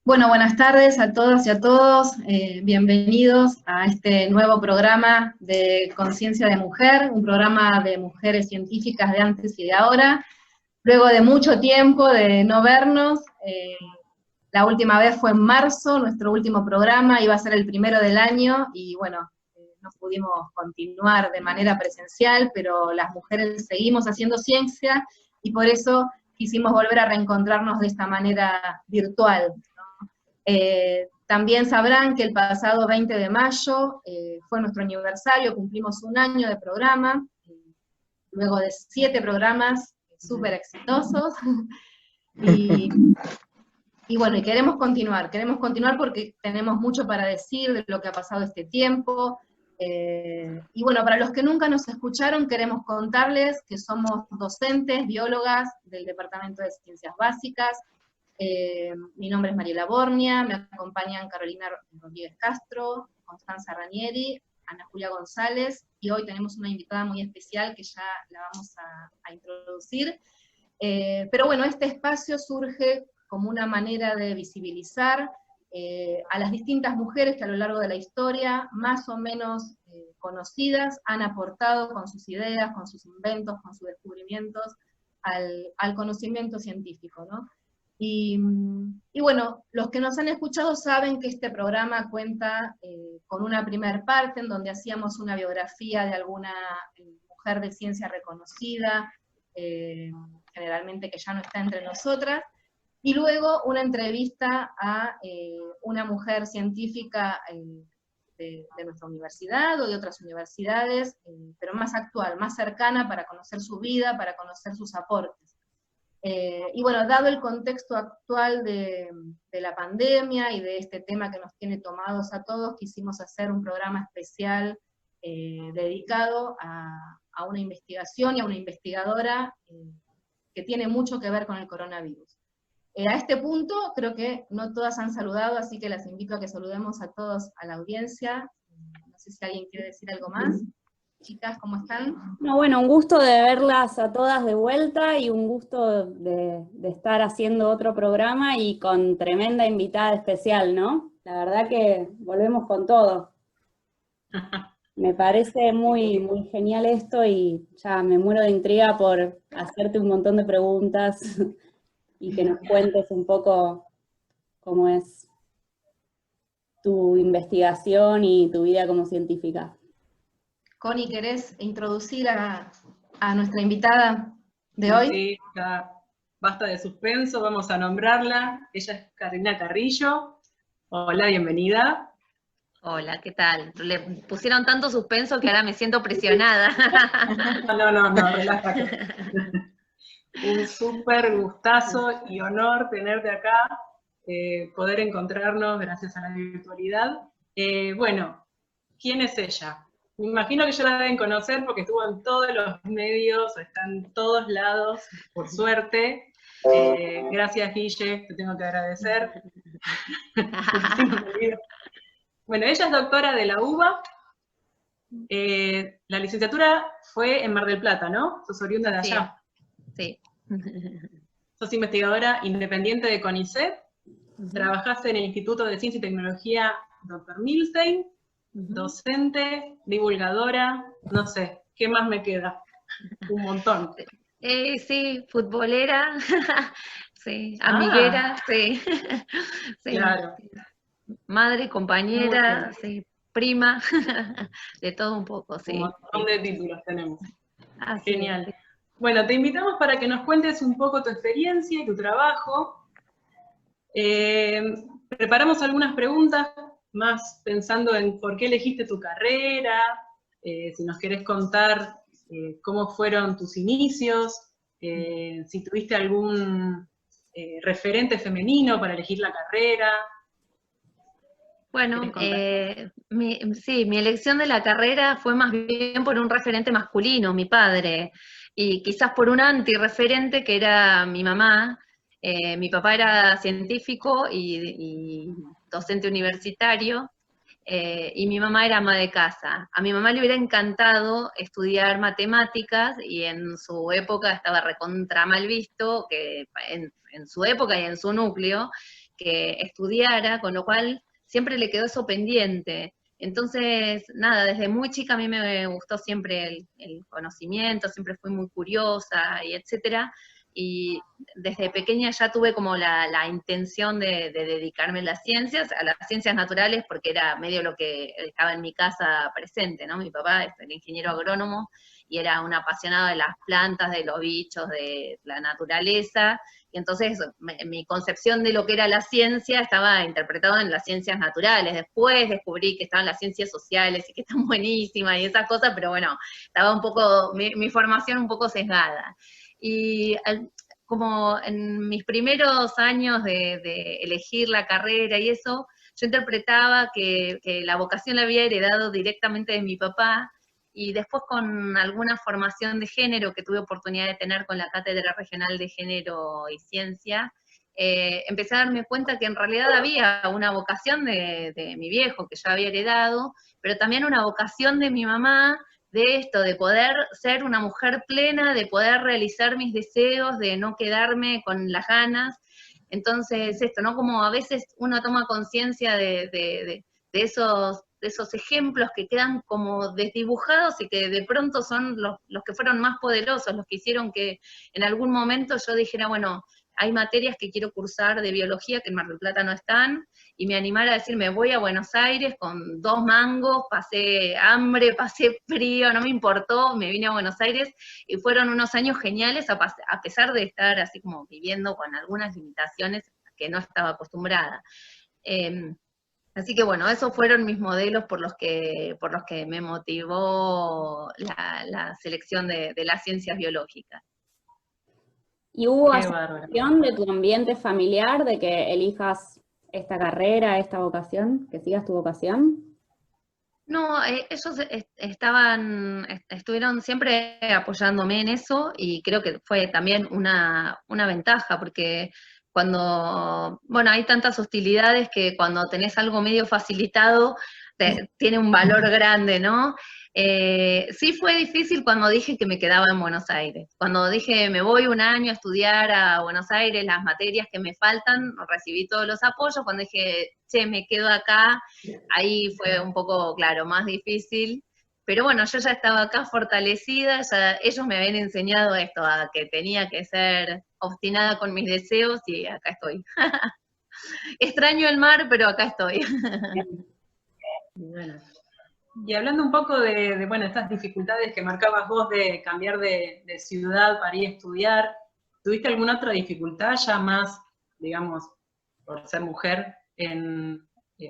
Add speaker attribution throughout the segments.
Speaker 1: Bueno, buenas tardes a todas y a todos. Bienvenidos a este nuevo programa de Conciencia de Mujer, un programa de mujeres científicas de antes y de ahora. Luego de mucho tiempo de no vernos, la última vez fue en marzo, nuestro último programa, iba a ser el primero del año, y bueno, no pudimos continuar de manera presencial, pero las mujeres seguimos haciendo ciencia, y por eso quisimos volver a reencontrarnos de esta manera virtual. También sabrán que el pasado 20 de mayo fue nuestro aniversario, cumplimos un año de programa, luego de 7 programas súper exitosos, y bueno, y queremos continuar porque tenemos mucho para decir de lo que ha pasado este tiempo, y bueno, para los que nunca nos escucharon, queremos contarles que somos docentes, biólogas del Departamento de Ciencias Básicas. Mi nombre es Mariela Bornia, me acompañan Carolina Rodríguez Castro, Constanza Ranieri, Ana Julia González, y hoy tenemos una invitada muy especial que ya la vamos a introducir. Pero bueno, este espacio surge como una manera de visibilizar a las distintas mujeres que a lo largo de la historia, más o menos conocidas, han aportado con sus ideas, con sus inventos, con sus descubrimientos al conocimiento científico, ¿no? Y bueno, los que nos han escuchado saben que este programa cuenta con una primer parte en donde hacíamos una biografía de alguna mujer de ciencia reconocida, generalmente que ya no está entre nosotras, y luego una entrevista a una mujer científica de nuestra universidad o de otras universidades, pero más actual, más cercana, para conocer su vida, para conocer sus aportes. Y bueno, dado el contexto actual de la pandemia y de este tema que nos tiene tomados a todos, quisimos hacer un programa especial dedicado a una investigación y a una investigadora que tiene mucho que ver con el coronavirus. A este punto creo que no todas han saludado, así que las invito a que saludemos a todos a la audiencia. No sé si alguien quiere decir algo más. Chicas, ¿cómo están?
Speaker 2: No, bueno, un gusto de verlas a todas de vuelta y un gusto de estar haciendo otro programa y con tremenda invitada especial, ¿no? La verdad que volvemos con todo. Me parece muy, muy genial esto y ya me muero de intriga por hacerte un montón de preguntas y que nos cuentes un poco cómo es tu investigación y tu vida como científica.
Speaker 1: Connie, ¿querés introducir a nuestra invitada de hoy?
Speaker 3: Sí, basta de suspenso, vamos a nombrarla. Ella es Carolina Carrillo. Hola, bienvenida.
Speaker 4: Hola, ¿qué tal? Le pusieron tanto suspenso que ahora me siento presionada.
Speaker 3: No, relájate. Un súper gustazo y honor tenerte acá, poder encontrarnos gracias a la virtualidad. Bueno, ¿quién es ella? Me imagino que ya la deben conocer porque estuvo en todos los medios, está en todos lados, por suerte. Gracias, Guille, te tengo que agradecer. Bueno, ella es doctora de la UBA. La licenciatura fue en Mar del Plata, ¿no? Sos oriunda de allá.
Speaker 4: Sí.
Speaker 3: Sos investigadora independiente de CONICET. Trabajaste en el Instituto de Ciencia y Tecnología Dr. Milstein. Docente, divulgadora, no sé, ¿qué más me queda? Un montón.
Speaker 4: Sí, futbolera, sí, amiguera, sí. Sí.
Speaker 3: Claro.
Speaker 4: Madre, compañera, sí, prima, de todo un poco, sí.
Speaker 3: Un montón de títulos tenemos.
Speaker 4: Así
Speaker 3: Genial.
Speaker 4: es.
Speaker 3: Bueno, te invitamos para que nos cuentes un poco tu experiencia y tu trabajo. Preparamos algunas preguntas, más pensando en por qué elegiste tu carrera, si nos querés contar cómo fueron tus inicios, si tuviste algún referente femenino para elegir la carrera.
Speaker 4: Bueno, mi elección de la carrera fue más bien por un referente masculino, mi padre, y quizás por un antirreferente que era mi mamá. Mi papá era científico y docente universitario, y mi mamá era ama de casa. A mi mamá le hubiera encantado estudiar matemáticas, y en su época estaba recontra mal visto, que en su época y en su núcleo, que estudiara, con lo cual siempre le quedó eso pendiente. Entonces, nada, desde muy chica a mí me gustó siempre el conocimiento, siempre fui muy curiosa y etcétera, y desde pequeña ya tuve como la intención de dedicarme a las ciencias naturales, porque era medio lo que estaba en mi casa presente, ¿no? Mi papá es el ingeniero agrónomo, y era un apasionado de las plantas, de los bichos, de la naturaleza, y entonces mi concepción de lo que era la ciencia estaba interpretada en las ciencias naturales. Después descubrí que estaban las ciencias sociales y que están buenísimas y esas cosas, pero bueno, estaba un poco, mi formación un poco sesgada. Y como en mis primeros años de elegir la carrera y eso, yo interpretaba que la vocación la había heredado directamente de mi papá, y después con alguna formación de género que tuve oportunidad de tener con la Cátedra Regional de Género y Ciencia, empecé a darme cuenta que en realidad había una vocación de mi viejo, que yo había heredado, pero también una vocación de mi mamá, de esto, de poder ser una mujer plena, de poder realizar mis deseos, de no quedarme con las ganas. Entonces, esto, ¿no? Como a veces uno toma conciencia de esos ejemplos que quedan como desdibujados y que de pronto son los que fueron más poderosos, los que hicieron que en algún momento yo dijera, bueno, hay materias que quiero cursar de biología que en Mar del Plata no están, y me animara a decir, me voy a Buenos Aires con 2 mangos, pasé hambre, pasé frío, no me importó, me vine a Buenos Aires, y fueron unos años geniales, a pesar de estar así como viviendo con algunas limitaciones que no estaba acostumbrada. Así que bueno, esos fueron mis modelos por los que me motivó la selección de las ciencias biológicas.
Speaker 2: ¿Y hubo
Speaker 3: Qué
Speaker 2: aceptación de tu ambiente familiar de que elijas esta carrera, esta vocación, que sigas tu vocación?
Speaker 4: No, ellos estuvieron siempre apoyándome en eso, y creo que fue también una ventaja, porque cuando, bueno, hay tantas hostilidades que cuando tenés algo medio facilitado, tiene un valor grande, ¿no? Sí fue difícil cuando dije que me quedaba en Buenos Aires. Cuando dije me voy un año a estudiar a Buenos Aires, las materias que me faltan, recibí todos los apoyos. Cuando dije, che, me quedo acá, ahí fue un poco, claro, más difícil. Pero bueno, yo ya estaba acá fortalecida, ya ellos me habían enseñado esto, a que tenía que ser obstinada con mis deseos, y acá estoy. Extraño el mar, pero acá estoy.
Speaker 3: Bueno. Y hablando un poco de bueno, estas dificultades que marcabas vos de cambiar de ciudad para ir a estudiar, ¿tuviste alguna otra dificultad ya más, digamos, por ser mujer,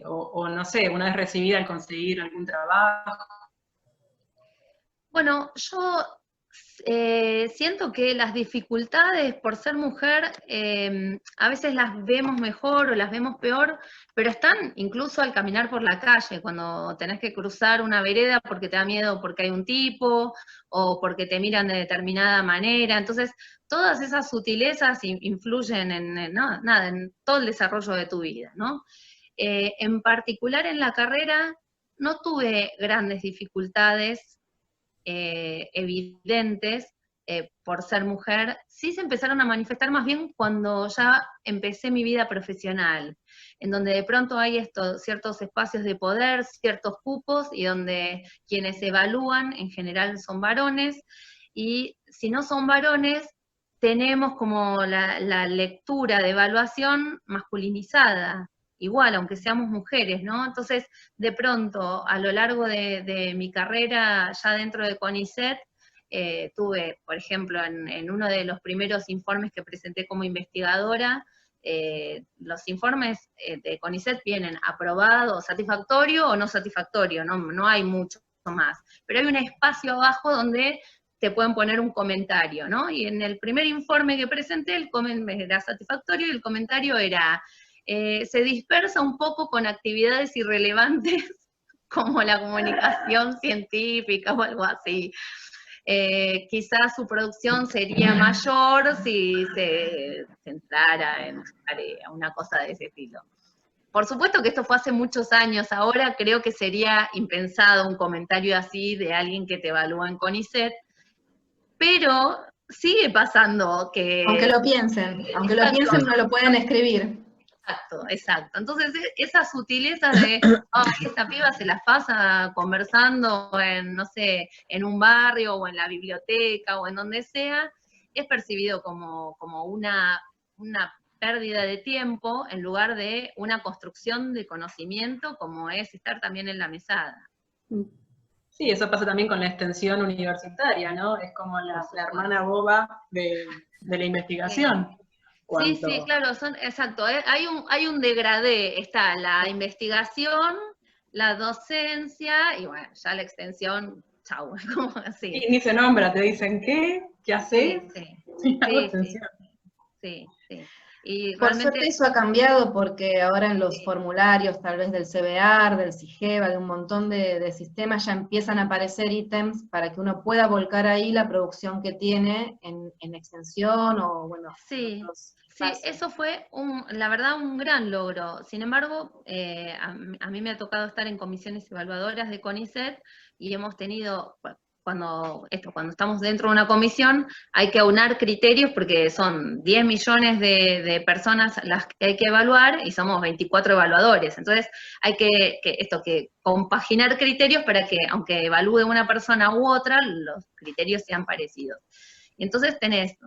Speaker 3: o no sé, una vez recibida al conseguir algún trabajo?
Speaker 4: Bueno, yo siento que las dificultades por ser mujer a veces las vemos mejor o las vemos peor, pero están incluso al caminar por la calle, cuando tenés que cruzar una vereda porque te da miedo porque hay un tipo, o porque te miran de determinada manera. Entonces, todas esas sutilezas influyen en todo el desarrollo de tu vida, ¿no? En particular en la carrera no tuve grandes dificultades evidentes por ser mujer. Sí se empezaron a manifestar más bien cuando ya empecé mi vida profesional, en donde de pronto hay ciertos espacios de poder, ciertos cupos, y donde quienes evalúan en general son varones, y si no son varones, tenemos como la lectura de evaluación masculinizada, igual, aunque seamos mujeres, ¿no? Entonces, de pronto, a lo largo de mi carrera, ya dentro de CONICET, tuve, por ejemplo, en uno de los primeros informes que presenté como investigadora, los informes de CONICET vienen aprobado, satisfactorio o no satisfactorio, no hay mucho más, pero hay un espacio abajo donde te pueden poner un comentario, ¿no? Y en el primer informe que presenté, el era satisfactorio, y el comentario era: se dispersa un poco con actividades irrelevantes como la comunicación científica o algo así. Quizás su producción sería mayor si se centrara en una cosa de ese estilo. Por supuesto que esto fue hace muchos años, ahora creo que sería impensado un comentario así de alguien que te evalúa en CONICET, pero sigue pasando que...
Speaker 1: Aunque lo piensen no lo pueden escribir.
Speaker 4: Exacto, exacto. Entonces, esas sutilezas de, esta piba se las pasa conversando en, no sé, en un barrio o en la biblioteca o en donde sea, es percibido como una pérdida de tiempo en lugar de una construcción de conocimiento como es estar también en la mesada.
Speaker 3: Sí, eso pasa también con la extensión universitaria, ¿no? Es como la hermana boba de la investigación.
Speaker 4: Sí, sí, claro, exacto. Hay un degradé, está la investigación, la docencia, y bueno, ya la extensión, chau, como así.
Speaker 3: Y ni se nombra, te dicen, ¿qué haces?
Speaker 4: Sí, sí. Y
Speaker 1: Por
Speaker 4: realmente,
Speaker 1: suerte eso ha cambiado porque ahora en los formularios, tal vez del CBAR, del CIGEVA, de un montón de sistemas, ya empiezan a aparecer ítems para que uno pueda volcar ahí la producción que tiene en extensión o, bueno,
Speaker 4: sí,
Speaker 1: en otros
Speaker 4: sí,
Speaker 1: espacios.
Speaker 4: eso fue, la verdad, un gran logro. Sin embargo, a mí me ha tocado estar en comisiones evaluadoras de CONICET y hemos tenido, cuando estamos dentro de una comisión, hay que aunar criterios porque son 10 millones de personas las que hay que evaluar y somos 24 evaluadores. Entonces, hay que compaginar criterios para que, aunque evalúe una persona u otra, los criterios sean parecidos. Y entonces tenés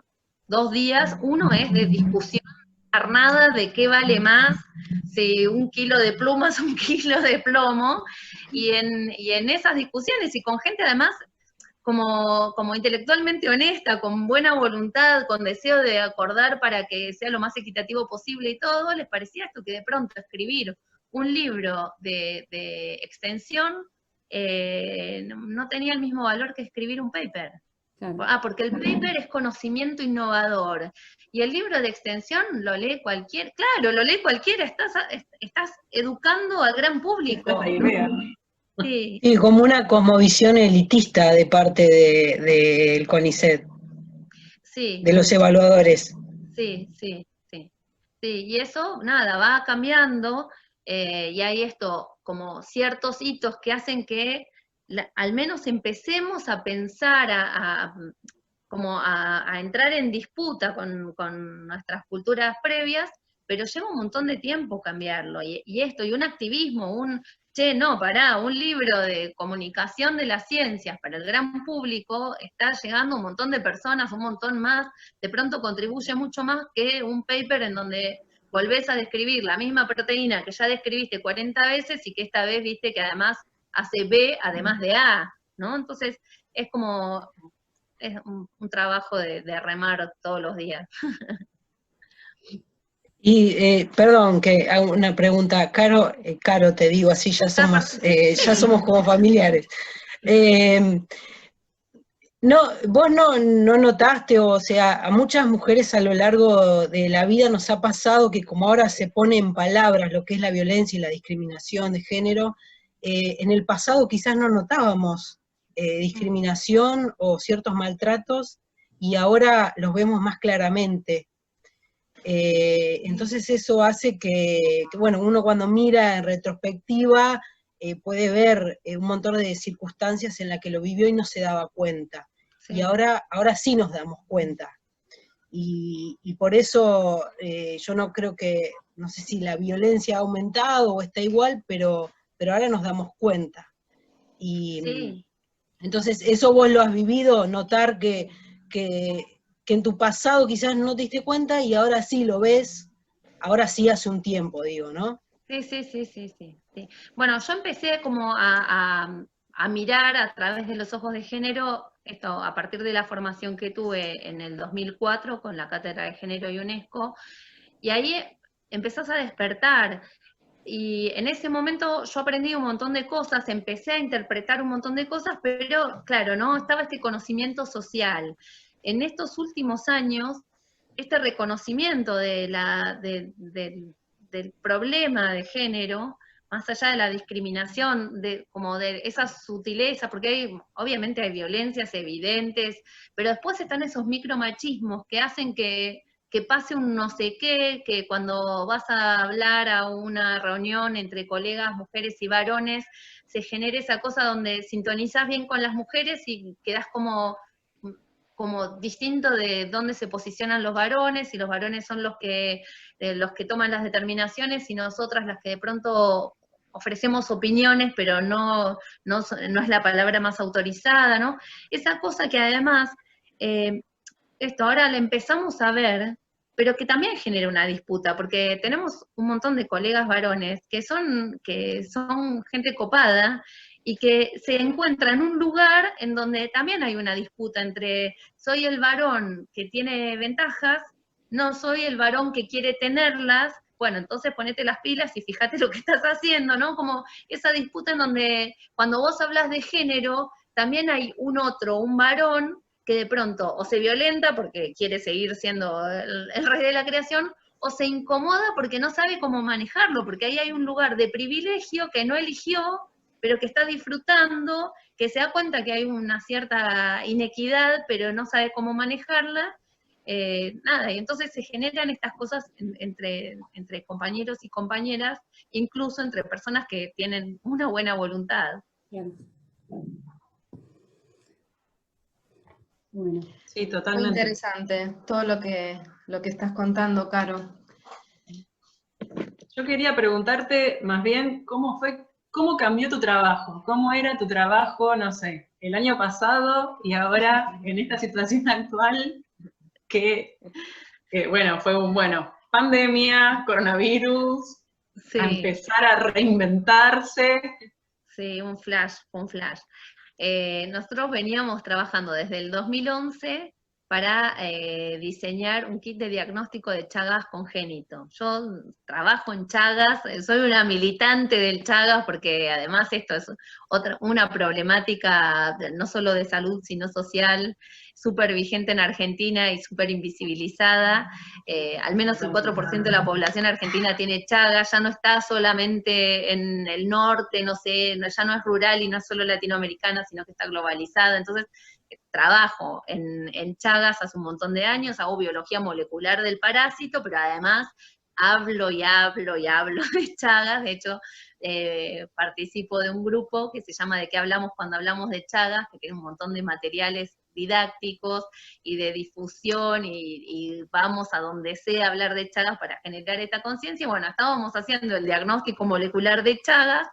Speaker 4: 2 días, uno es de discusión carnada de qué vale más, si 1 kilo de plumas o 1 kilo de plomo, y en esas discusiones, y con gente además como intelectualmente honesta, con buena voluntad, con deseo de acordar para que sea lo más equitativo posible y todo, les parecía esto que de pronto escribir un libro de extensión no tenía el mismo valor que escribir un paper.
Speaker 2: Claro.
Speaker 4: Porque el paper es conocimiento innovador, y el libro de extensión lo lee cualquiera, claro, lo lee cualquiera, estás educando al gran público.
Speaker 3: Esa es la idea.
Speaker 4: Sí.
Speaker 5: Sí, como una cosmovisión elitista de parte del CONICET,
Speaker 4: Sí,
Speaker 5: de los evaluadores.
Speaker 4: sí. Y eso, nada, va cambiando, y hay como ciertos hitos que hacen que al menos empecemos a pensar, a entrar en disputa con nuestras culturas previas, pero lleva un montón de tiempo cambiarlo, y un activismo, un libro de comunicación de las ciencias para el gran público, está llegando un montón de personas, un montón más, de pronto contribuye mucho más que un paper en donde volvés a describir la misma proteína que ya describiste 40 veces y que esta vez viste que además hace B además de A, ¿no? Entonces es como un trabajo de remar todos los días.
Speaker 5: Y perdón, que hago una pregunta, Caro, te digo así, ya somos como familiares. No, vos no notaste, o sea, a muchas mujeres a lo largo de la vida nos ha pasado que como ahora se pone en palabras lo que es la violencia y la discriminación de género, en el pasado quizás no notábamos discriminación o ciertos maltratos y ahora los vemos más claramente. Entonces eso hace que, bueno, uno cuando mira en retrospectiva puede ver un montón de circunstancias en las que lo vivió y no se daba cuenta. Sí. Y ahora sí nos damos cuenta. Y por eso yo no creo que, no sé si la violencia ha aumentado o está igual, pero ahora nos damos cuenta. Y sí. Entonces eso vos lo has vivido, notar que en tu pasado quizás no te diste cuenta y ahora sí lo ves, ahora sí hace un tiempo, digo, ¿no?
Speaker 4: Sí. Bueno, yo empecé como a mirar a través de los ojos de género, esto a partir de la formación que tuve en el 2004 con la Cátedra de Género y UNESCO, y ahí empezás a despertar. Y en ese momento yo aprendí un montón de cosas, empecé a interpretar un montón de cosas, pero claro, no estaba este conocimiento social. En estos últimos años, este reconocimiento del problema de género, más allá de la discriminación, como de esa sutileza, porque obviamente hay violencias evidentes, pero después están esos micromachismos que hacen que pase un no sé qué, que cuando vas a hablar a una reunión entre colegas, mujeres y varones, se genere esa cosa donde sintonizás bien con las mujeres y quedás como como distinto de dónde se posicionan los varones, y los varones son los que toman las determinaciones, y nosotras las que de pronto ofrecemos opiniones, pero no es la palabra más autorizada, ¿no? Esa cosa que además, esto ahora la empezamos a ver, pero que también genera una disputa, porque tenemos un montón de colegas varones que son gente copada, y que se encuentra en un lugar en donde también hay una disputa entre soy el varón que tiene ventajas, no soy el varón que quiere tenerlas, bueno, entonces ponete las pilas y fíjate lo que estás haciendo, ¿no? Como esa disputa en donde cuando vos hablas de género, también hay un varón, que de pronto o se violenta porque quiere seguir siendo el rey de la creación, o se incomoda porque no sabe cómo manejarlo, porque ahí hay un lugar de privilegio que no eligió, pero que está disfrutando, que se da cuenta que hay una cierta inequidad, pero no sabe cómo manejarla. Nada, y entonces se generan estas cosas entre compañeros y compañeras, incluso entre personas que tienen una buena voluntad.
Speaker 2: Bien. Bueno.
Speaker 3: Sí, totalmente.
Speaker 1: Muy interesante todo lo que estás contando, Caro.
Speaker 3: Yo quería preguntarte más bien cómo cambió tu trabajo, cómo era tu trabajo, no sé, el año pasado y ahora en esta situación actual que bueno, fue pandemia, coronavirus,
Speaker 4: Sí.
Speaker 3: a empezar a reinventarse.
Speaker 4: Sí, un flash. Nosotros veníamos trabajando desde el 2011 para diseñar un kit de diagnóstico de Chagas congénito. Yo trabajo en Chagas, soy una militante del Chagas, porque además esto es una problemática no solo de salud, sino social, súper vigente en Argentina y súper invisibilizada. Al menos el 4% de la población argentina tiene Chagas, ya no está solamente en el norte, no sé, ya no es rural y no es solo latinoamericana, sino que está globalizada. Entonces, trabajo en Chagas hace un montón de años, hago biología molecular del parásito, pero además hablo y hablo y hablo de Chagas. De hecho, participo de un grupo que se llama ¿De qué hablamos cuando hablamos de Chagas?, que tiene un montón de materiales didácticos y de difusión, y vamos a donde sea a hablar de Chagas para generar esta conciencia. Bueno, estábamos haciendo el diagnóstico molecular de Chagas,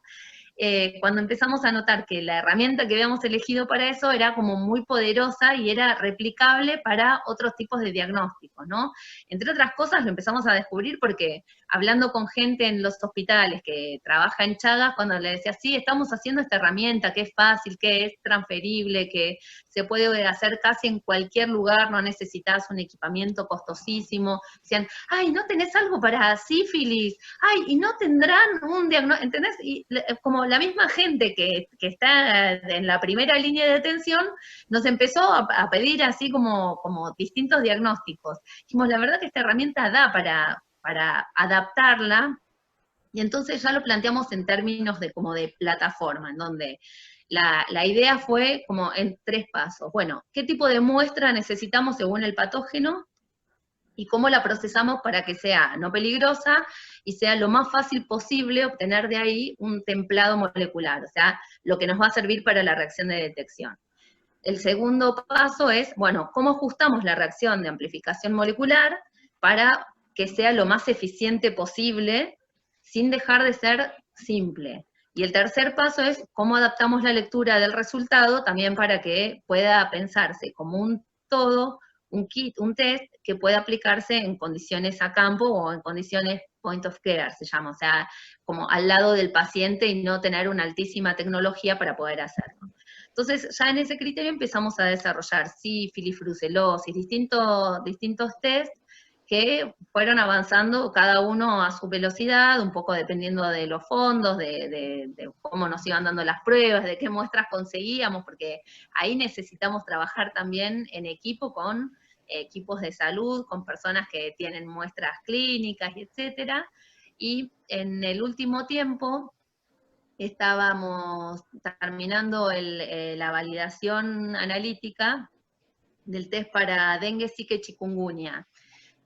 Speaker 4: cuando empezamos a notar que la herramienta que habíamos elegido para eso era como muy poderosa y era replicable para otros tipos de diagnósticos, ¿no? Entre otras cosas lo empezamos a descubrir porque hablando con gente en los hospitales que trabaja en Chagas, cuando le decía, sí, estamos haciendo esta herramienta, que es fácil, que es transferible, que se puede hacer casi en cualquier lugar, no necesitas un equipamiento costosísimo, decían, ay, ¿no tenés algo para sífilis? Ay, ¿y no tendrán un diagnóstico? ¿Entendés? Y como la misma gente que está en la primera línea de atención, nos empezó a pedir así como distintos diagnósticos. Dijimos, la verdad que esta herramienta da para adaptarla, y entonces ya lo planteamos en términos de plataforma, en donde la idea fue como en 3 pasos. Bueno, ¿qué tipo de muestra necesitamos según el patógeno? Y cómo la procesamos para que sea no peligrosa y sea lo más fácil posible obtener de ahí un templado molecular, o sea, lo que nos va a servir para la reacción de detección. El segundo paso es, bueno, ¿cómo ajustamos la reacción de amplificación molecular para que sea lo más eficiente posible sin dejar de ser simple? Y el tercer paso es cómo adaptamos la lectura del resultado también para que pueda pensarse como un todo, un kit, un test que pueda aplicarse en condiciones a campo o en condiciones point of care, se llama, o sea, como al lado del paciente y no tener una altísima tecnología para poder hacerlo. Entonces, ya en ese criterio empezamos a desarrollar sífilis, brucelosis, distintos test que fueron avanzando cada uno a su velocidad, un poco dependiendo de los fondos, de cómo nos iban dando las pruebas, de qué muestras conseguíamos, porque ahí necesitamos trabajar también en equipo con equipos de salud, con personas que tienen muestras clínicas, etcétera. Y en el último tiempo estábamos terminando la validación analítica del test para dengue, zika y chikungunya,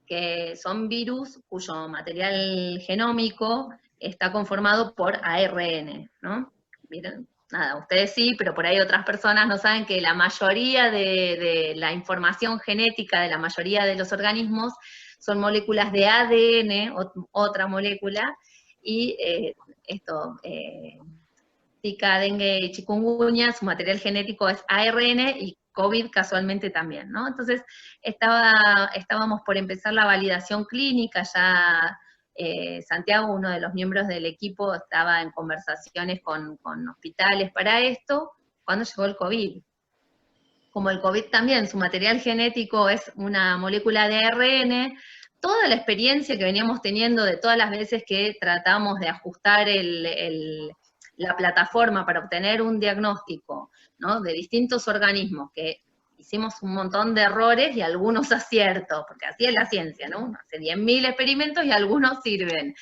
Speaker 4: que son virus cuyo material genómico está conformado por ARN, ¿no? Miren, nada, ustedes sí, pero por ahí otras personas no saben que la mayoría de la información genética de la mayoría de los organismos son moléculas de ADN, otra molécula, y Zika, dengue y chikungunya, su material genético es ARN, y COVID casualmente también, ¿no? Entonces, estábamos por empezar la validación clínica, ya Santiago, uno de los miembros del equipo, estaba en conversaciones con hospitales para esto, cuando llegó el COVID. Como el COVID también, su material genético es una molécula de ARN, toda la experiencia que veníamos teniendo de todas las veces que tratamos de ajustar la plataforma para obtener un diagnóstico, ¿no?, de distintos organismos, que hicimos un montón de errores y algunos aciertos, porque así es la ciencia, ¿no? Uno hace 10.000 experimentos y algunos sirven.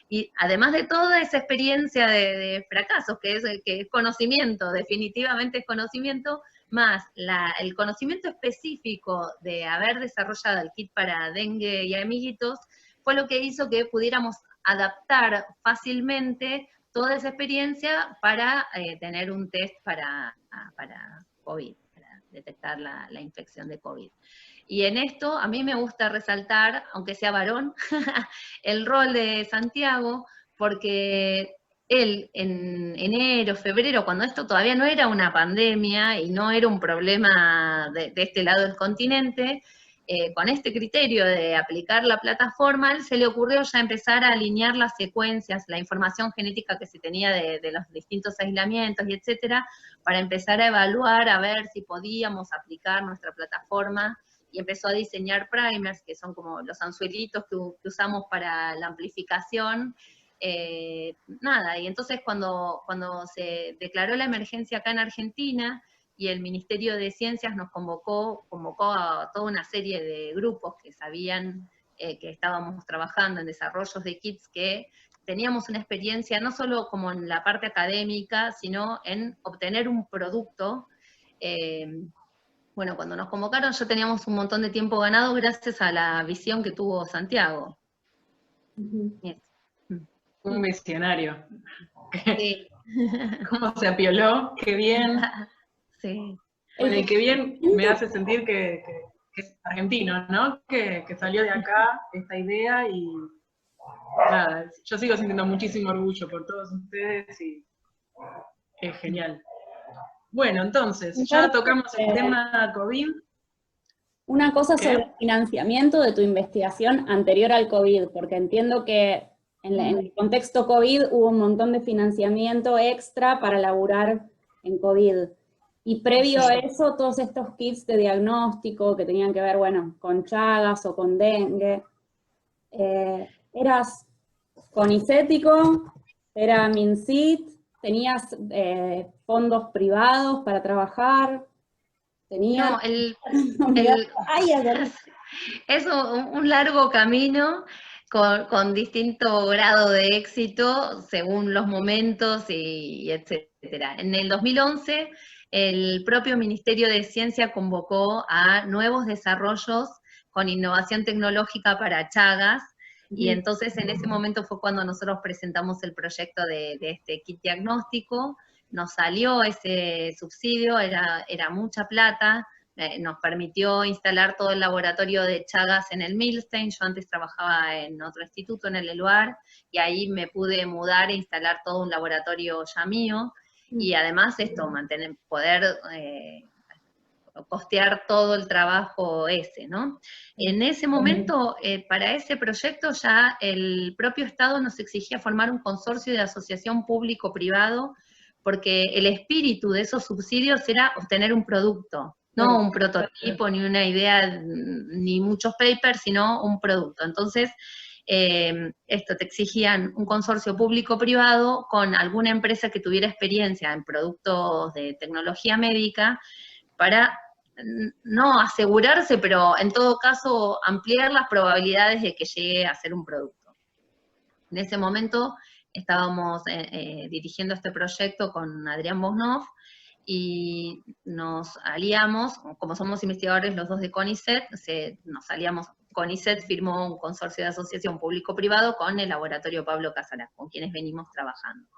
Speaker 4: Y además de toda esa experiencia de fracasos, que es conocimiento, definitivamente es conocimiento, más el conocimiento específico de haber desarrollado el kit para dengue y amiguitos, fue lo que hizo que pudiéramos adaptar fácilmente toda esa experiencia para tener un test para COVID, para detectar la infección de COVID. Y en esto a mí me gusta resaltar, aunque sea varón, el rol de Santiago, porque él en enero, febrero, cuando esto todavía no era una pandemia y no era un problema de este lado del continente, con este criterio de aplicar la plataforma, él se le ocurrió ya empezar a alinear las secuencias, la información genética que se tenía de los distintos aislamientos y etcétera, para empezar a evaluar, a ver si podíamos aplicar nuestra plataforma, y empezó a diseñar primers, que son como los anzuelitos que usamos para la amplificación. Nada, y entonces cuando se declaró la emergencia acá en Argentina, y el Ministerio de Ciencias nos convocó a toda una serie de grupos que sabían que estábamos trabajando en desarrollos de kits, que teníamos una experiencia no solo como en la parte académica, sino en obtener un producto. Bueno, cuando nos convocaron ya teníamos un montón de tiempo ganado gracias a la visión que tuvo Santiago.
Speaker 3: Un visionario.
Speaker 4: Sí.
Speaker 3: ¿Cómo se apioló? ¡Qué bien!
Speaker 4: Sí.
Speaker 3: Bueno, y qué bien me hace sentir que es argentino, ¿no? Que salió de acá esta idea, y nada, yo sigo sintiendo muchísimo orgullo por todos ustedes, y es genial. Bueno, entonces, ya tocamos el tema COVID.
Speaker 2: Una cosa sobre el financiamiento de tu investigación anterior al COVID, porque entiendo que en el contexto COVID hubo un montón de financiamiento extra para laburar en COVID. Y previo a eso, todos estos kits de diagnóstico que tenían que ver, bueno, con Chagas o con dengue, ¿eras CONICETico? ¿Era MinSit? ¿Tenías fondos privados para trabajar?
Speaker 4: No, es un largo camino con distinto grado de éxito según los momentos y etcétera. En el 2011, el propio Ministerio de Ciencia convocó a nuevos desarrollos con innovación tecnológica para Chagas, y entonces en ese momento fue cuando nosotros presentamos el proyecto de este kit diagnóstico. Nos salió ese subsidio, era mucha plata, nos permitió instalar todo el laboratorio de Chagas en el Milstein. Yo antes trabajaba en otro instituto, en el ELUAR, y ahí me pude mudar e instalar todo un laboratorio ya mío, y además poder costear todo el trabajo ese, ¿no? En ese momento, para ese proyecto ya el propio Estado nos exigía formar un consorcio de asociación público-privado, porque el espíritu de esos subsidios era obtener un producto, no un prototipo, ni una idea, ni muchos papers, sino un producto. Entonces, te exigían un consorcio público-privado con alguna empresa que tuviera experiencia en productos de tecnología médica, para no asegurarse, pero en todo caso ampliar las probabilidades de que llegue a ser un producto. En ese momento estábamos dirigiendo este proyecto con Adrián Bosnoff, y nos aliamos, como somos investigadores los dos de CONICET, nos aliamos. CONICET firmó un consorcio de asociación público-privado con el laboratorio Pablo Casaras, con quienes venimos trabajando.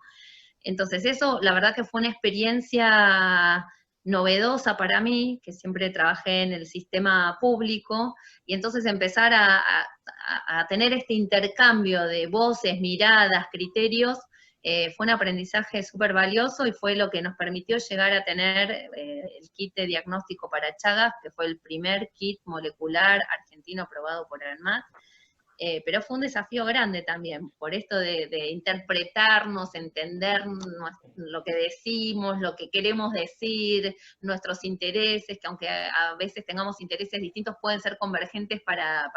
Speaker 4: Entonces eso, la verdad que fue una experiencia novedosa para mí, que siempre trabajé en el sistema público, y entonces empezar a tener este intercambio de voces, miradas, criterios, fue un aprendizaje súper valioso y fue lo que nos permitió llegar a tener el kit de diagnóstico para Chagas, que fue el primer kit molecular argentino aprobado por ANMAT. Pero fue un desafío grande también, por esto de interpretarnos, entender lo que decimos, lo que queremos decir, nuestros intereses, que aunque a veces tengamos intereses distintos, pueden ser convergentes para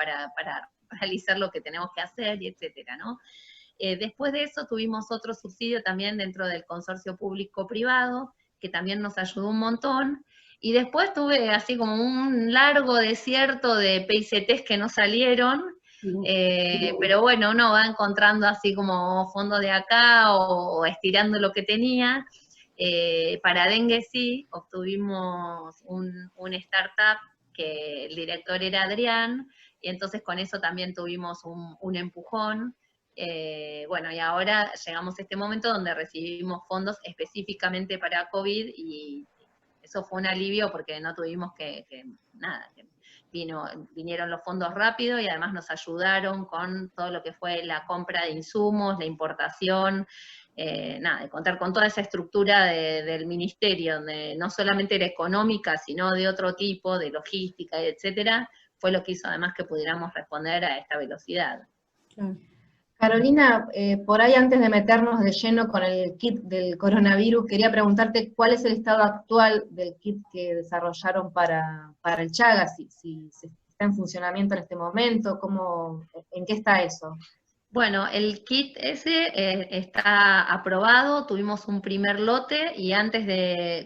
Speaker 4: realizar lo que tenemos que hacer, y etcétera, ¿no? Después de eso tuvimos otro subsidio también dentro del consorcio público-privado, que también nos ayudó un montón, y después tuve así como un largo desierto de PICTs que no salieron, pero bueno, uno va encontrando así como fondos de acá o estirando lo que tenía. Para dengue sí, obtuvimos un startup que el director era Adrián, y entonces con eso también tuvimos un empujón. Bueno, y ahora llegamos a este momento donde recibimos fondos específicamente para COVID, y eso fue un alivio porque no tuvimos que vinieron los fondos rápido, y además nos ayudaron con todo lo que fue la compra de insumos, la importación, de contar con toda esa estructura del ministerio, donde no solamente era económica, sino de otro tipo, de logística, etcétera, fue lo que hizo además que pudiéramos responder a esta velocidad.
Speaker 1: Carolina, por ahí antes de meternos de lleno con el kit del coronavirus, quería preguntarte cuál es el estado actual del kit que desarrollaron para el Chagas, si está en funcionamiento en este momento, ¿en qué está eso?
Speaker 4: Bueno, el kit ese está aprobado, tuvimos un primer lote, y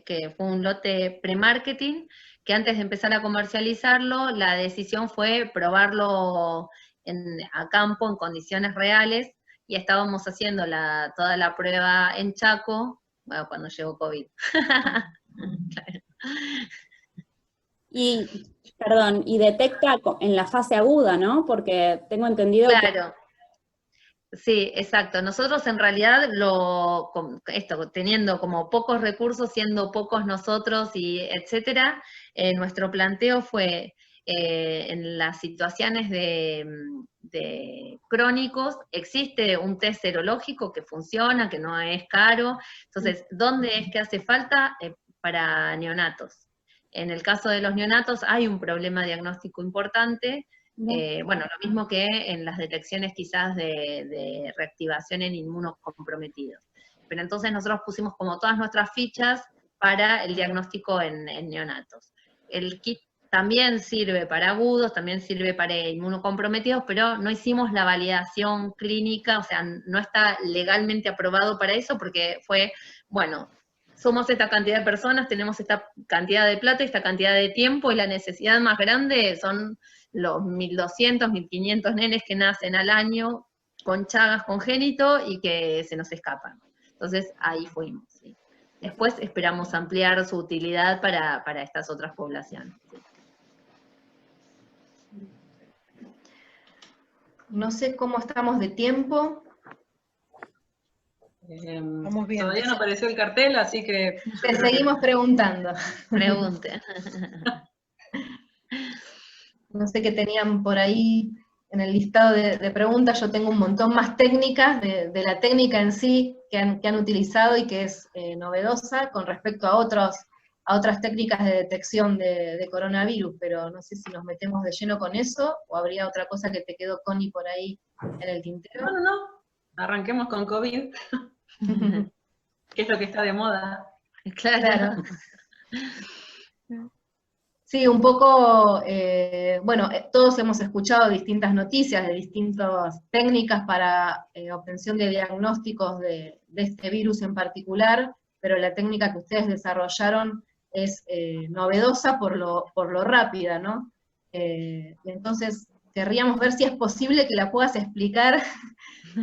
Speaker 4: que fue un lote pre-marketing, que antes de empezar a comercializarlo, la decisión fue probarlo a campo, en condiciones reales, y estábamos haciendo toda la prueba en Chaco, bueno, cuando llegó COVID. Claro.
Speaker 2: Y, perdón, y detecta en la fase aguda, ¿no? Porque tengo entendido
Speaker 4: claro. Sí, exacto. Nosotros en realidad teniendo como pocos recursos, siendo pocos nosotros y etcétera, nuestro planteo fue en las situaciones de crónicos, existe un test serológico que funciona, que no es caro. Entonces, ¿dónde es que hace falta? Para neonatos. En el caso de los neonatos hay un problema diagnóstico importante. Bueno, lo mismo que en las detecciones quizás de reactivación en inmunocomprometidos. Pero entonces nosotros pusimos como todas nuestras fichas para el diagnóstico en neonatos. El kit también sirve para agudos, también sirve para inmunocomprometidos, pero no hicimos la validación clínica, o sea, no está legalmente aprobado para eso, porque fue, bueno, somos esta cantidad de personas, tenemos esta cantidad de plata, esta cantidad de tiempo, y la necesidad más grande son los 1.200, 1.500 nenes que nacen al año con Chagas congénito y que se nos escapan. Entonces ahí fuimos. ¿Sí? Después esperamos ampliar su utilidad para estas otras poblaciones. ¿Sí?
Speaker 1: No sé cómo estamos de tiempo.
Speaker 5: Vamos bien.
Speaker 3: Todavía no apareció el cartel, así que...
Speaker 1: Te seguimos preguntando.
Speaker 4: Pregunte.
Speaker 1: No sé qué tenían por ahí en el listado de preguntas. Yo tengo un montón más técnicas de la técnica en sí que han utilizado y que es novedosa con respecto a otras técnicas de detección de coronavirus, pero no sé si nos metemos de lleno con eso, o habría otra cosa que te quedó, Connie, por ahí en el tintero.
Speaker 3: No. Arranquemos con COVID, que es lo que está de moda.
Speaker 4: Claro.
Speaker 1: Sí, un poco, bueno, todos hemos escuchado distintas noticias de distintas técnicas para obtención de diagnósticos de este virus en particular, pero la técnica que ustedes desarrollaron es novedosa por lo rápida, ¿no? Y entonces querríamos ver si es posible que la puedas explicar,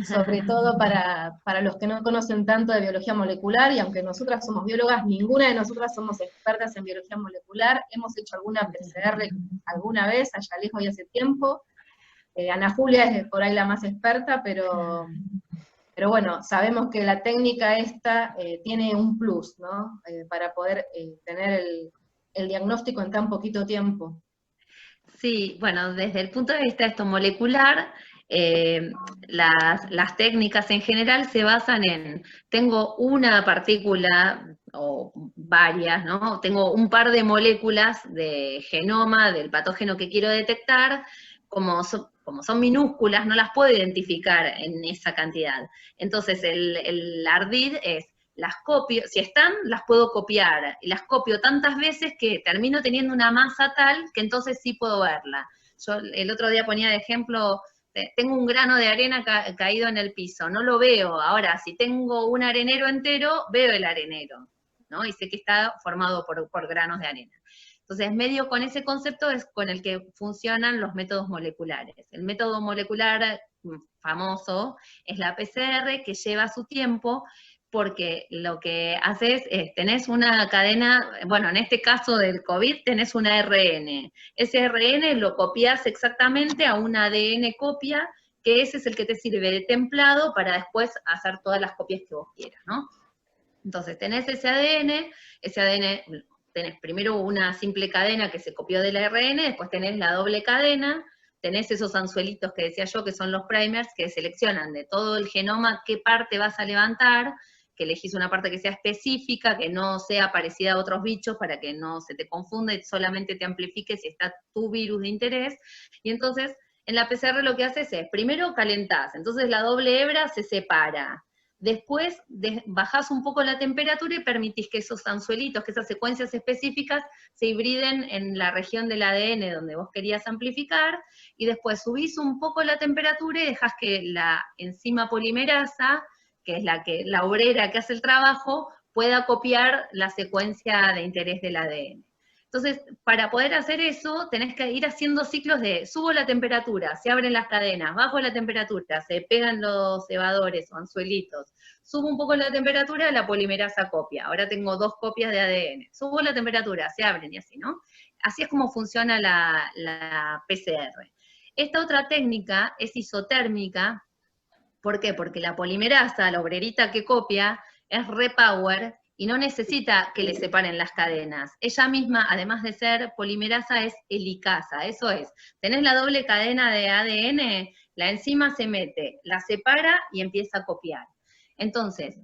Speaker 1: sobre todo para los que no conocen tanto de biología molecular, y aunque nosotras somos biólogas, ninguna de nosotras somos expertas en biología molecular. Hemos hecho alguna PCR alguna vez, allá lejos y hace tiempo. Ana Julia es por ahí la más experta, pero Pero bueno, sabemos que la técnica esta tiene un plus, ¿no? Para poder tener el diagnóstico en tan poquito tiempo.
Speaker 4: Sí, bueno, desde el punto de vista de esto molecular, las técnicas en general se basan en, tengo una partícula o varias, ¿no? Tengo un par de moléculas de genoma del patógeno que quiero detectar, como son minúsculas, no las puedo identificar en esa cantidad. Entonces el ardid es, las copio, si están, las puedo copiar, y las copio tantas veces que termino teniendo una masa tal que entonces sí puedo verla. Yo el otro día ponía de ejemplo, tengo un grano de arena caído en el piso, no lo veo. Ahora, si tengo un arenero entero, veo el arenero, ¿no? Y sé que está formado por granos de arena. Entonces, medio con ese concepto es con el que funcionan los métodos moleculares. El método molecular famoso es la PCR, que lleva su tiempo, porque lo que haces es, tenés una cadena, bueno, en este caso del COVID tenés un ARN. Ese ARN lo copias exactamente a un ADN copia, que ese es el que te sirve de templado para después hacer todas las copias que vos quieras, ¿no? Entonces tenés ese ADN tenés primero una simple cadena que se copió del ARN, después tenés la doble cadena, tenés esos anzuelitos que decía yo, que son los primers, que seleccionan de todo el genoma qué parte vas a levantar, que elegís una parte que sea específica, que no sea parecida a otros bichos para que no se te confunda y solamente te amplifique si está tu virus de interés. Y entonces, en la PCR lo que haces es, primero calentás, entonces la doble hebra se separa. Después bajás un poco la temperatura y permitís que esos anzuelitos, que esas secuencias específicas, se hibriden en la región del ADN donde vos querías amplificar, y después subís un poco la temperatura y dejás que la enzima polimerasa, que es la obrera que hace el trabajo, pueda copiar la secuencia de interés del ADN. Entonces, para poder hacer eso, tenés que ir haciendo ciclos de subo la temperatura, se abren las cadenas, bajo la temperatura, se pegan los cebadores o anzuelitos, subo un poco la temperatura, la polimerasa copia. Ahora tengo 2 copias de ADN. Subo la temperatura, se abren y así, ¿no? Así es como funciona la PCR. Esta otra técnica es isotérmica. ¿Por qué? Porque la polimerasa, la obrerita que copia, es repower y no necesita que le separen las cadenas. Ella misma, además de ser polimerasa, es helicasa. Eso es, tenés la doble cadena de ADN, la enzima se mete, la separa y empieza a copiar. Entonces,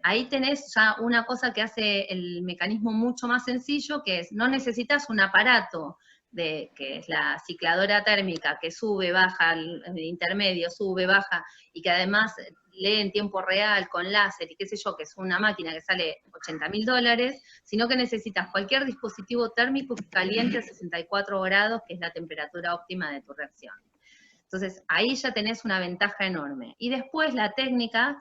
Speaker 4: ahí tenés ya una cosa que hace el mecanismo mucho más sencillo, que es, no necesitas un aparato, que es la cicladora térmica, que sube, baja, el intermedio, sube, baja, y que además lee en tiempo real, con láser, y qué sé yo, que es una máquina que sale $80.000, sino que necesitas cualquier dispositivo térmico que caliente a 64 grados, que es la temperatura óptima de tu reacción. Entonces, ahí ya tenés una ventaja enorme. Y después la técnica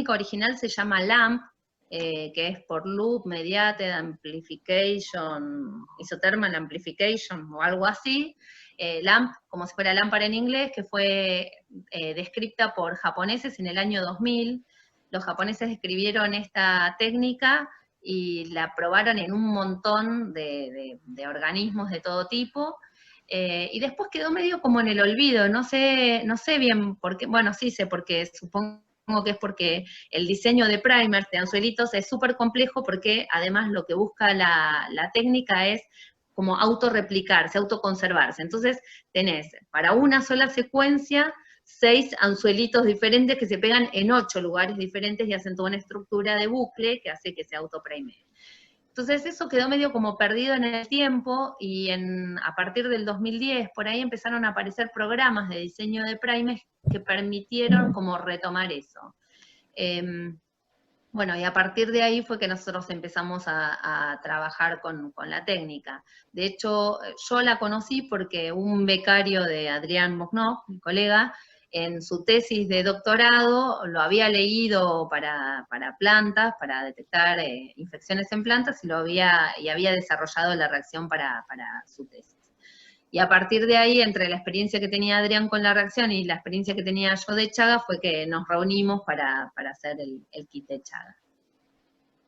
Speaker 4: original se llama LAMP, que es por Loop Mediated Amplification, Isothermal Amplification o algo así, LAMP, como si fuera lámpara en inglés, que fue descrita por japoneses en el año 2000. Los japoneses describieron esta técnica y la probaron en un montón de organismos de todo tipo, y después quedó medio como en el olvido, no sé bien por qué, bueno, sí sé porque supongo que es porque el diseño de primers, de anzuelitos, es súper complejo porque además lo que busca la técnica es como autorreplicarse, autoconservarse. Entonces tenés para una sola secuencia 6 anzuelitos diferentes que se pegan en 8 lugares diferentes y hacen toda una estructura de bucle que hace que se autoprime. Entonces eso quedó medio como perdido en el tiempo y a partir del 2010 por ahí empezaron a aparecer programas de diseño de primers que permitieron como retomar eso. Bueno, y a partir de ahí fue que nosotros empezamos a trabajar con la técnica. De hecho, yo la conocí porque un becario de Adrián Bognov, mi colega, en su tesis de doctorado lo había leído para plantas, para detectar infecciones en plantas, y había desarrollado la reacción para su tesis. Y a partir de ahí, entre la experiencia que tenía Adrián con la reacción y la experiencia que tenía yo de Chaga, fue que nos reunimos para hacer el kit de Chaga.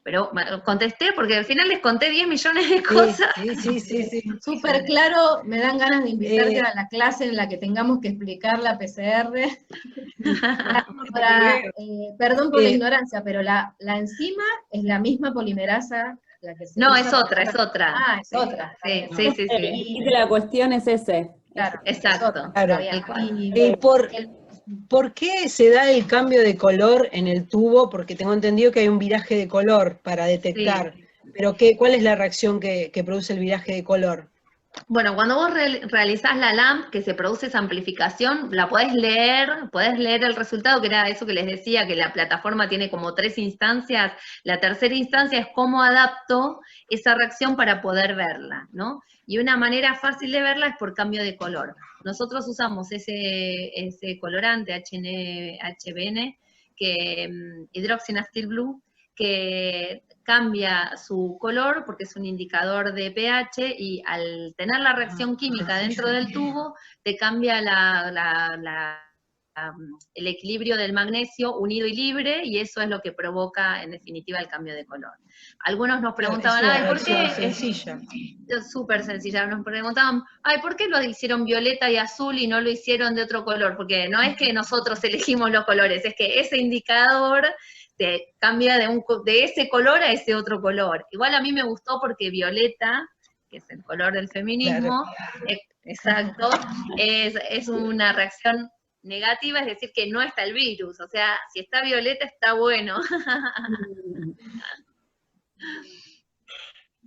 Speaker 4: Pero contesté porque al final les conté 10 millones de cosas.
Speaker 5: Sí.
Speaker 1: Súper claro, me dan ganas de invitarte a la clase en la que tengamos que explicar la PCR. Perdón por la ignorancia, pero la enzima es la misma polimerasa la que se
Speaker 4: No,
Speaker 1: usa
Speaker 4: es otra.
Speaker 1: Ah, es otra.
Speaker 4: Sí.
Speaker 2: Y la cuestión es ese.
Speaker 1: Claro,
Speaker 4: exacto.
Speaker 5: Claro.
Speaker 1: Y
Speaker 5: ¿Por qué se da el cambio de color en el tubo? Porque tengo entendido que hay un viraje de color para detectar.
Speaker 4: Sí.
Speaker 5: Pero ¿cuál es la reacción que produce el viraje de color?
Speaker 4: Bueno, cuando vos realizás la LAMP, que se produce esa amplificación, la podés leer el resultado, que era eso que les decía, que la plataforma tiene como 3 instancias. La tercera instancia es cómo adapto esa reacción para poder verla, ¿no? Y una manera fácil de verla es por cambio de color. Nosotros usamos ese colorante HBN, que Hydroxynastil Blue, que cambia su color porque es un indicador de pH y al tener la reacción química dentro del tubo, te cambia el equilibrio del magnesio unido y libre, y eso es lo que provoca en definitiva el cambio de color. Algunos nos preguntaban, ¿por qué?
Speaker 5: Es sencilla.
Speaker 4: Es súper sencilla, nos preguntaban, ¿por qué lo hicieron violeta y azul y no lo hicieron de otro color? Porque no es que nosotros elegimos los colores, es que ese indicador te cambia de ese color a ese otro color. Igual a mí me gustó porque violeta, que es el color del feminismo, claro. Exacto, es una reacción negativa, es decir, que no está el virus. O sea, si está violeta está bueno.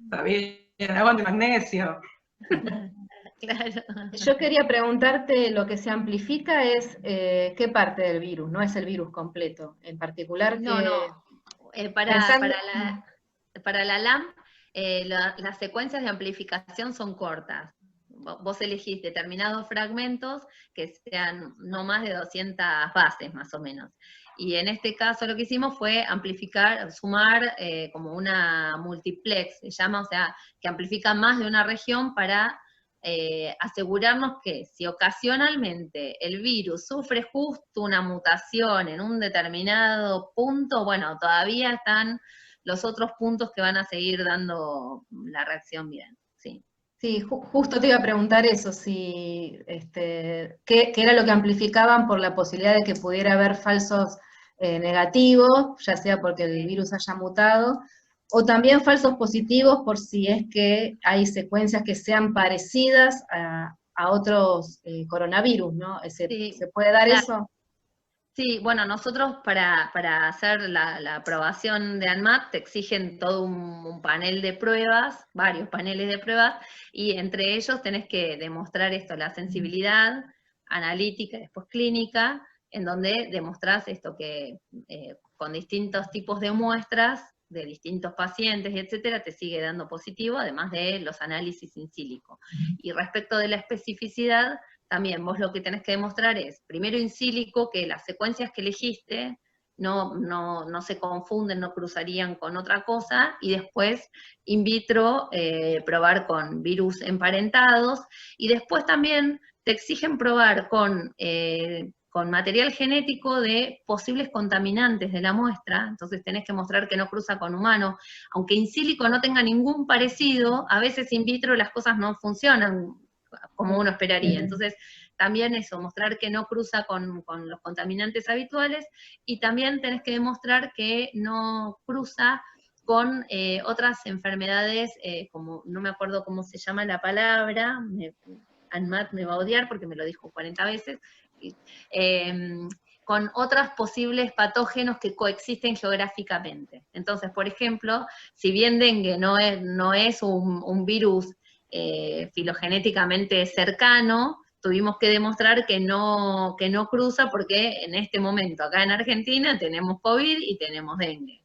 Speaker 3: Está bien, aguante magnesio.
Speaker 4: Claro.
Speaker 1: Yo quería preguntarte, lo que se amplifica es qué parte del virus, no es el virus completo, en particular que...
Speaker 4: No. Para la LAMP, las secuencias de amplificación son cortas. Vos elegís determinados fragmentos que sean no más de 200 bases, más o menos. Y en este caso lo que hicimos fue amplificar, sumar como una multiplex, se llama, o sea, que amplifica más de una región para asegurarnos que si ocasionalmente el virus sufre justo una mutación en un determinado punto, bueno, todavía están los otros puntos que van a seguir dando la reacción bien, sí.
Speaker 1: Sí, justo te iba a preguntar eso, si qué era lo que amplificaban por la posibilidad de que pudiera haber falsos negativos, ya sea porque el virus haya mutado, o también falsos positivos por si es que hay secuencias que sean parecidas a otros coronavirus, ¿no?
Speaker 4: Sí,
Speaker 1: ¿Se puede dar
Speaker 4: claro.
Speaker 1: eso?
Speaker 4: Sí, bueno, nosotros para hacer la aprobación de ANMAT te exigen todo un panel de pruebas, varios paneles de pruebas, y entre ellos tenés que demostrar esto, la sensibilidad analítica, después clínica, en donde demostrás esto que con distintos tipos de muestras, de distintos pacientes, etcétera, te sigue dando positivo, además de los análisis in silico. Y respecto de la especificidad, también vos lo que tenés que demostrar es, primero in silico, que las secuencias que elegiste no se confunden, no cruzarían con otra cosa, y después in vitro probar con virus emparentados, y después también te exigen probar con material genético de posibles contaminantes de la muestra, entonces tenés que mostrar que no cruza con humanos, aunque in silico no tenga ningún parecido, a veces in vitro las cosas no funcionan como uno esperaría. Entonces, también eso, mostrar que no cruza con los contaminantes habituales, y también tenés que demostrar que no cruza con otras enfermedades, como, no me acuerdo cómo se llama la palabra, ANMAT me va a odiar porque me lo dijo 40 veces, con otros posibles patógenos que coexisten geográficamente. Entonces, por ejemplo, si bien dengue no es un virus filogenéticamente cercano, tuvimos que demostrar que no cruza, porque en este momento acá en Argentina tenemos COVID y tenemos dengue.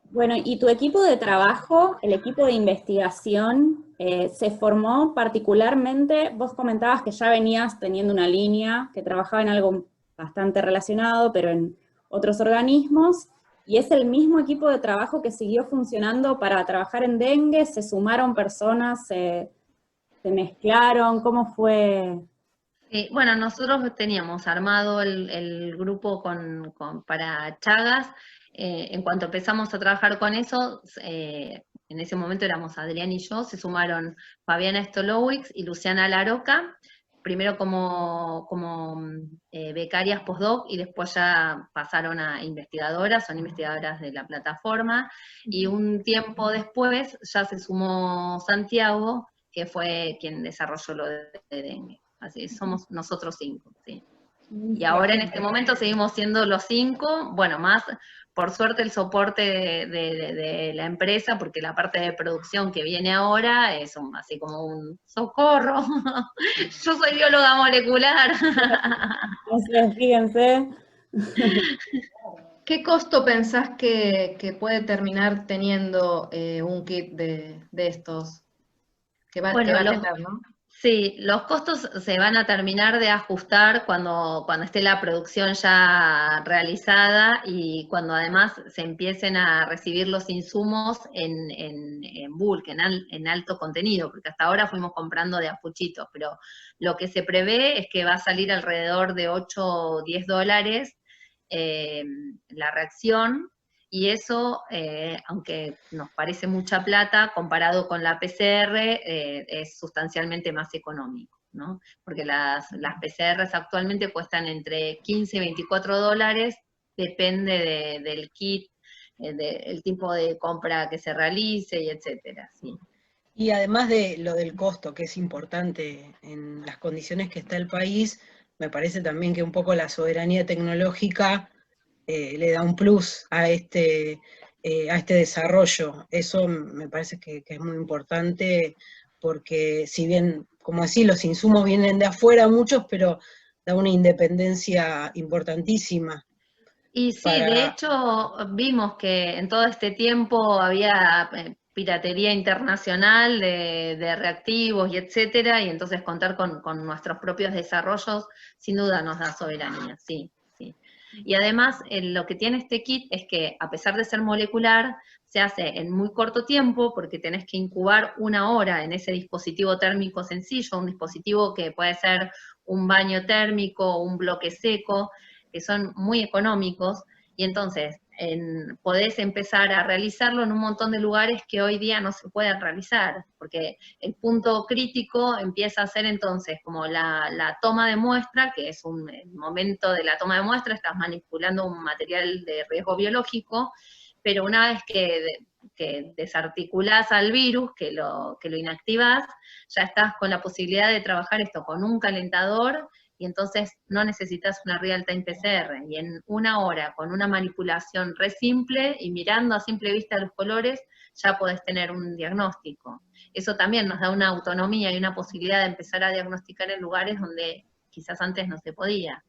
Speaker 2: Bueno, y tu equipo de trabajo, el equipo de investigación, se formó particularmente, vos comentabas que ya venías teniendo una línea, que trabajaba en algo bastante relacionado, pero en otros organismos, y es el mismo equipo de trabajo que siguió funcionando para trabajar en dengue, se sumaron personas, se mezclaron, ¿cómo fue
Speaker 4: Bueno, nosotros teníamos armado el grupo para Chagas. En cuanto empezamos a trabajar con eso, en ese momento éramos Adrián y yo, se sumaron Fabiana Stolowicz y Luciana Laroca, primero como becarias postdoc y después ya pasaron a investigadoras, son investigadoras de la plataforma, y un tiempo después ya se sumó Santiago, que fue quien desarrolló lo de dengue. Así somos nosotros 5, sí. Y ahora en este momento seguimos siendo los 5, bueno, más por suerte el soporte de la empresa, porque la parte de producción que viene ahora es así como un socorro. Yo soy bióloga molecular.
Speaker 2: Entonces, fíjense.
Speaker 1: ¿Qué costo pensás que puede terminar teniendo un kit de estos? Que va a tener, ¿no?
Speaker 4: Sí, los costos se van a terminar de ajustar cuando esté la producción ya realizada y cuando además se empiecen a recibir los insumos en bulk, en alto contenido, porque hasta ahora fuimos comprando de a puchitos, pero lo que se prevé es que va a salir alrededor de 8 o 10 dólares la reacción. Y eso, aunque nos parece mucha plata, comparado con la PCR, es sustancialmente más económico, ¿no? Porque las PCRs actualmente cuestan entre 15 y 24 dólares, depende del kit, del tipo de compra que se realice, y etcétera, ¿sí?
Speaker 5: Y además de lo del costo, que es importante en las condiciones que está el país, me parece también que un poco la soberanía tecnológica le da un plus a este desarrollo. Eso me parece que es muy importante, porque si bien, como decís, los insumos vienen de afuera muchos, pero da una independencia importantísima.
Speaker 4: Y sí, de hecho vimos que en todo este tiempo había piratería internacional de reactivos y etcétera, y entonces contar con nuestros propios desarrollos sin duda nos da soberanía, sí, sí. Y además lo que tiene este kit es que a pesar de ser molecular, se hace en muy corto tiempo porque tenés que incubar 1 hora en ese dispositivo térmico sencillo, un dispositivo que puede ser un baño térmico, un bloque seco, que son muy económicos, y entonces podés empezar a realizarlo en un montón de lugares que hoy día no se pueden realizar, porque el punto crítico empieza a ser entonces como la toma de muestra, que es el momento de la toma de muestra, estás manipulando un material de riesgo biológico, pero una vez que desarticulás al virus, que lo inactivás, ya estás con la posibilidad de trabajar esto con un calentador, y entonces no necesitas una real-time PCR, y en 1 hora, con una manipulación re simple, y mirando a simple vista los colores, ya podés tener un diagnóstico. Eso también nos da una autonomía y una posibilidad de empezar a diagnosticar en lugares donde quizás antes no se podía.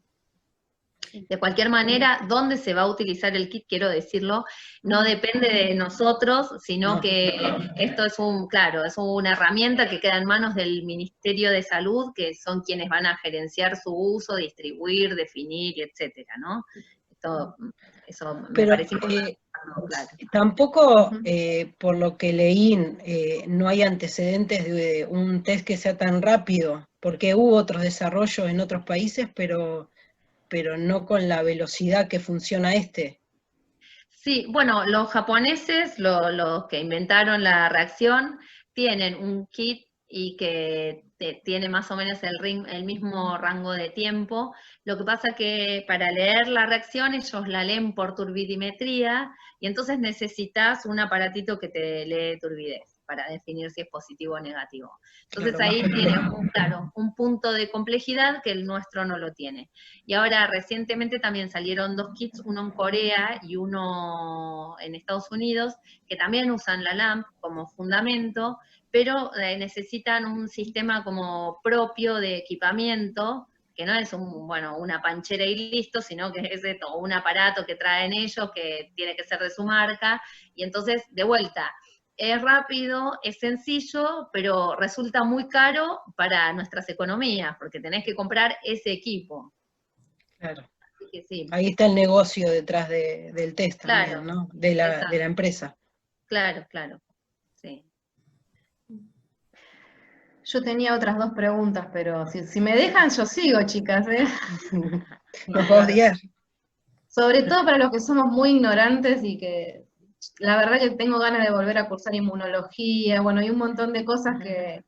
Speaker 4: De cualquier manera, ¿dónde se va a utilizar el kit? Quiero decirlo, no depende de nosotros, sino que esto es es una herramienta que queda en manos del Ministerio de Salud, que son quienes van a gerenciar su uso, distribuir, definir, etcétera, ¿no? Eso me parece importante. Claro.
Speaker 5: Tampoco, por lo que leí, no hay antecedentes de un test que sea tan rápido, porque hubo otros desarrollos en otros países, pero no con la velocidad que funciona este.
Speaker 4: Sí, bueno, los japoneses, los que inventaron la reacción, tienen un kit y que tiene más o menos el mismo rango de tiempo. Lo que pasa que para leer la reacción ellos la leen por turbidimetría, y entonces necesitas un aparatito que te lee turbidez para definir si es positivo o negativo. Entonces
Speaker 5: Claro,
Speaker 4: ahí tiene un punto de complejidad que el nuestro no lo tiene. Y ahora recientemente también salieron 2 kits, uno en Corea y uno en Estados Unidos, que también usan la LAMP como fundamento, pero necesitan un sistema como propio de equipamiento, que no es una panchera y listo, sino que es un aparato que traen ellos, que tiene que ser de su marca, y entonces, de vuelta, es rápido, es sencillo, pero resulta muy caro para nuestras economías, porque tenés que comprar ese equipo.
Speaker 5: Claro.
Speaker 4: Así que sí.
Speaker 5: Ahí está el negocio detrás del test también,
Speaker 4: Claro,
Speaker 5: ¿no? De la empresa.
Speaker 4: Claro, claro, sí.
Speaker 1: Yo tenía otras 2 preguntas, pero si me dejan, yo sigo, chicas, ¿eh?
Speaker 5: Nos va a odiar.
Speaker 1: Sobre todo para los que somos muy ignorantes y que la verdad que tengo ganas de volver a cursar inmunología, bueno, hay un montón de cosas que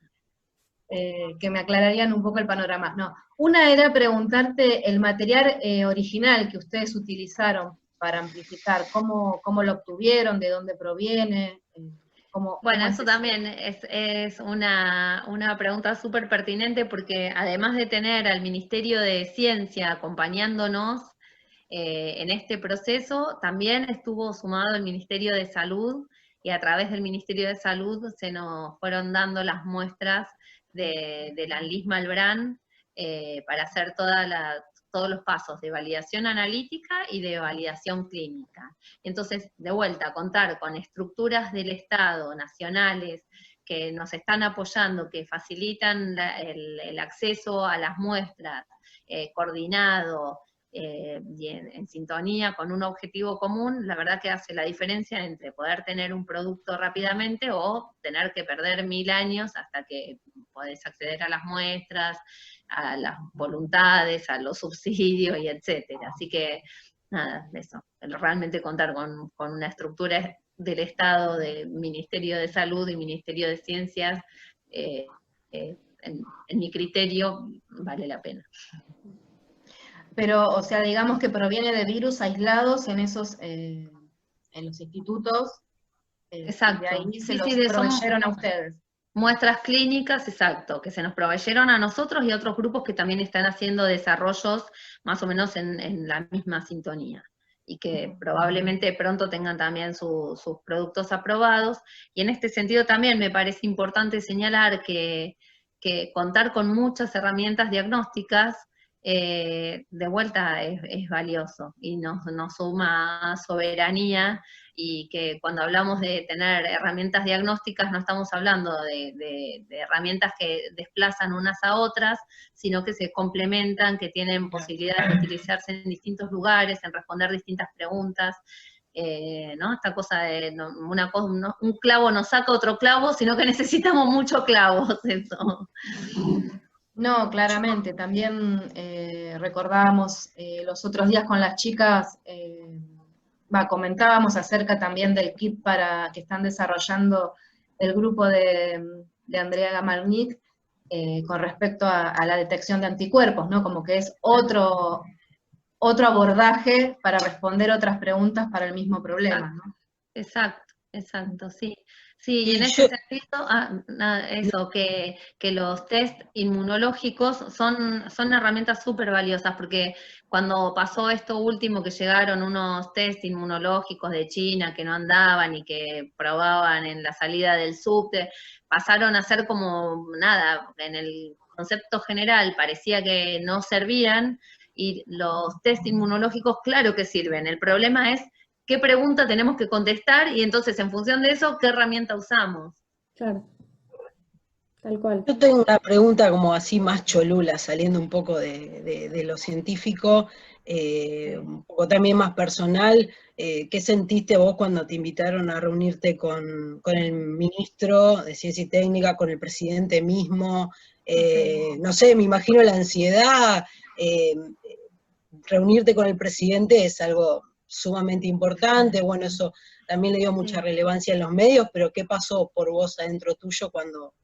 Speaker 1: me aclararían un poco el panorama. No, una era preguntarte el material original que ustedes utilizaron para amplificar, cómo lo obtuvieron, de dónde proviene,
Speaker 4: Bueno,
Speaker 1: cómo es
Speaker 4: eso
Speaker 1: eso.
Speaker 4: también es una pregunta súper pertinente porque además de tener al Ministerio de Ciencia acompañándonos en este proceso, también estuvo sumado el Ministerio de Salud y a través del Ministerio de Salud se nos fueron dando las muestras de la Lisma-Albran para hacer todos los pasos de validación analítica y de validación clínica. Entonces, de vuelta, contar con estructuras del Estado, nacionales, que nos están apoyando, que facilitan el acceso a las muestras, coordinado, y en sintonía con un objetivo común, la verdad que hace la diferencia entre poder tener un producto rápidamente o tener que perder 1000 años hasta que podés acceder a las muestras, a las voluntades, a los subsidios y etcétera. Así que, nada, eso, realmente contar con una estructura del Estado, de Ministerio de Salud y Ministerio de Ciencias, en mi criterio, vale la pena.
Speaker 1: Pero, o sea, digamos que proviene de virus aislados en los institutos,
Speaker 4: Exacto.
Speaker 1: y de ahí se
Speaker 4: Sí,
Speaker 1: los
Speaker 4: son
Speaker 1: proveyeron a ustedes.
Speaker 4: muestras clínicas, exacto, que se nos proveyeron a nosotros y a otros grupos que también están haciendo desarrollos más o menos en la misma sintonía, y que probablemente pronto tengan también sus productos aprobados. Y en este sentido también me parece importante señalar que contar con muchas herramientas diagnósticas, de vuelta es valioso y nos suma soberanía, y que cuando hablamos de tener herramientas diagnósticas no estamos hablando de herramientas que desplazan unas a otras, sino que se complementan, que tienen posibilidades de utilizarse en distintos lugares, en responder distintas preguntas. ¿No? Esta cosa de un clavo no saca otro clavo, sino que necesitamos muchos clavos, eso.
Speaker 1: No, claramente, también recordábamos los otros días con las chicas, comentábamos acerca también del kit que están desarrollando el grupo de Andrea Gamalnik con respecto a la detección de anticuerpos, ¿no? Como que es otro abordaje para responder otras preguntas para el mismo problema, ¿no?
Speaker 4: Exacto, sí. Sí, y en ese sentido, eso, que los test inmunológicos son herramientas súper valiosas, porque cuando pasó esto último, que llegaron unos test inmunológicos de China que no andaban y que probaban en la salida del subte, pasaron a ser como nada, en el concepto general parecía que no servían, y los test inmunológicos claro que sirven. El problema es qué pregunta tenemos que contestar y entonces en función de eso, qué herramienta usamos.
Speaker 2: Claro, tal cual.
Speaker 5: Yo tengo una pregunta como así más cholula, saliendo un poco de lo científico, un poco también más personal. ¿Qué sentiste vos cuando te invitaron a reunirte con el ministro de Ciencia y Técnica, con el presidente mismo? No sé, me imagino la ansiedad. Reunirte con el presidente es algo sumamente importante, bueno, eso también le dio mucha relevancia en los medios, pero ¿qué pasó por vos adentro tuyo cuando...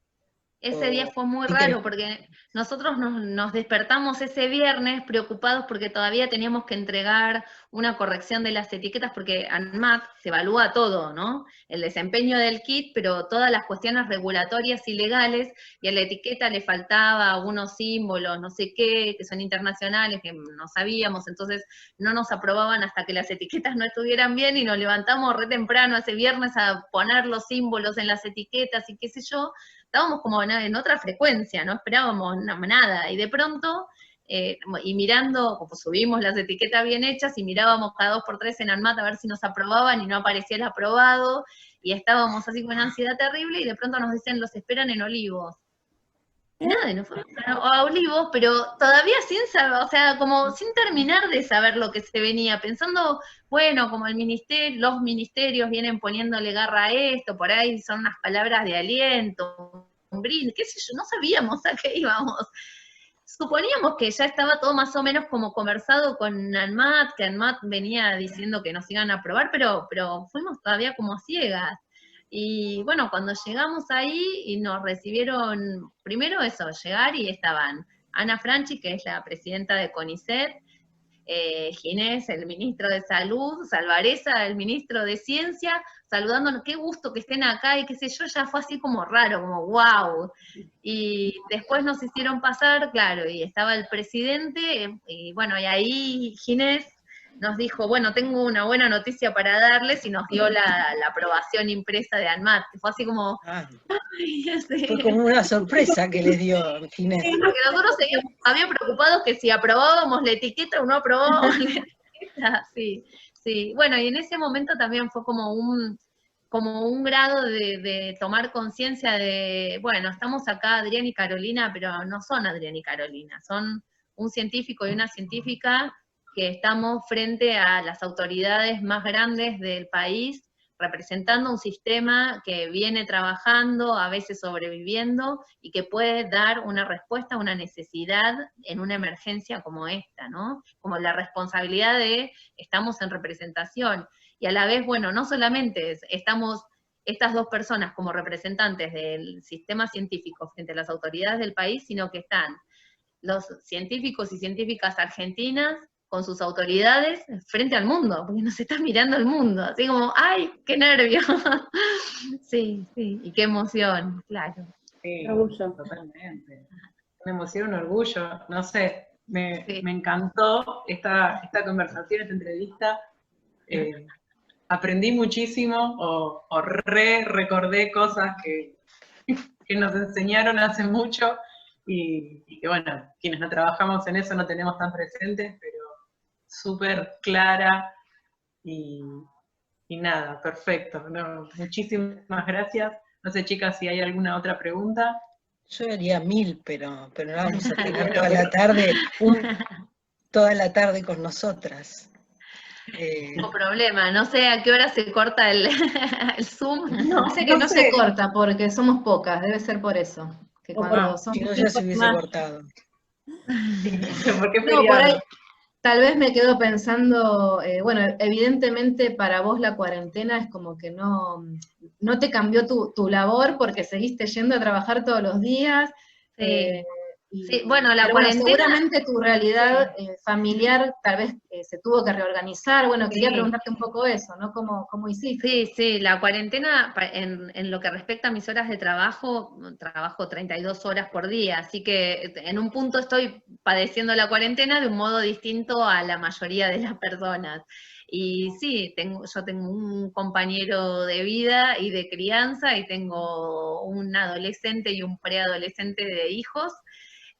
Speaker 4: Ese día fue muy raro porque nosotros nos despertamos ese viernes preocupados porque todavía teníamos que entregar una corrección de las etiquetas, porque ANMAT se evalúa todo, ¿no? El desempeño del kit, pero todas las cuestiones regulatorias y legales, y a la etiqueta le faltaba algunos símbolos, no sé qué, que son internacionales, que no sabíamos, entonces no nos aprobaban hasta que las etiquetas no estuvieran bien, y nos levantamos re temprano ese viernes a poner los símbolos en las etiquetas y qué sé yo. Estábamos como en otra frecuencia, no esperábamos nada, y de pronto, y mirando, como subimos las etiquetas bien hechas, y mirábamos cada 2x3 en ANMAT a ver si nos aprobaban, y no aparecía el aprobado, y estábamos así con una ansiedad terrible, y de pronto nos dicen, los esperan en Olivos. Y nada, y nos fuimos a Olivos, pero todavía sin saber, o sea, como sin terminar de saber lo que se venía, pensando, bueno, como los ministerios vienen poniéndole garra a esto, por ahí son unas palabras de aliento, Green, qué sé yo, no sabíamos a qué íbamos. Suponíamos que ya estaba todo más o menos como conversado con ANMAT, que ANMAT venía diciendo que nos iban a aprobar, pero fuimos todavía como ciegas. Y bueno, cuando llegamos ahí y nos recibieron, primero eso, llegar y estaban Ana Franchi, que es la presidenta de CONICET, Ginés, el ministro de Salud, Salvareza, el ministro de Ciencia, saludándonos, qué gusto que estén acá y qué sé yo, ya fue así como raro, como wow. Y después nos hicieron pasar, claro, y estaba el presidente, y bueno, y ahí Ginés nos dijo, bueno, tengo una buena noticia para darles, y nos dio la aprobación impresa de ANMAT, que fue así como...
Speaker 5: Fue como una sorpresa que les dio Ginés.
Speaker 4: Sí, porque nosotros seguíamos había preocupados que si aprobábamos la etiqueta o no aprobábamos la etiqueta, sí. Bueno, y en ese momento también fue como un grado de tomar conciencia de, bueno, estamos acá Adrián y Carolina, pero no son Adrián y Carolina, son un científico y una científica que estamos frente a las autoridades más grandes del país, representando un sistema que viene trabajando, a veces sobreviviendo, y que puede dar una respuesta a una necesidad en una emergencia como esta, ¿no? Como la responsabilidad de, estamos en representación, y a la vez, bueno, no solamente estamos estas dos personas como representantes del sistema científico frente a las autoridades del país, sino que están los científicos y científicas argentinas con sus autoridades frente al mundo, porque nos está mirando el mundo, así como, ¡ay, qué nervio! Sí, y qué emoción, claro.
Speaker 3: Sí,
Speaker 2: Orgullo.
Speaker 3: totalmente. Una emoción, un orgullo, no sé, me encantó esta conversación, esta entrevista. Aprendí muchísimo, o recordé cosas que nos enseñaron hace mucho, y que bueno, quienes no trabajamos en eso no tenemos tan presentes, pero súper clara, y nada, perfecto. No, muchísimas gracias. No sé, chicas, si hay alguna otra pregunta.
Speaker 5: Yo haría 1000, pero no vamos a tener toda la tarde con nosotras.
Speaker 4: No problema, no sé a qué hora se corta el Zoom.
Speaker 1: No, sé que no se corta porque somos pocas, debe ser por eso. Que cuando
Speaker 5: Si no ya se hubiese cortado.
Speaker 3: ¿Por qué
Speaker 1: no, por ahí, tal vez me quedo pensando, bueno, evidentemente para vos la cuarentena es como que no te cambió tu labor porque seguiste yendo a trabajar todos los días.
Speaker 4: Sí, bueno, la
Speaker 1: pero
Speaker 4: cuarentena...
Speaker 1: seguramente tu realidad familiar tal vez se tuvo que reorganizar. Bueno, quería preguntarte un poco eso, ¿no? ¿Cómo hiciste?
Speaker 4: Sí, la cuarentena, en lo que respecta a mis horas de trabajo 32 horas por día, así que en un punto estoy padeciendo la cuarentena de un modo distinto a la mayoría de las personas. Y sí, yo tengo un compañero de vida y de crianza, y tengo un adolescente y un preadolescente de hijos,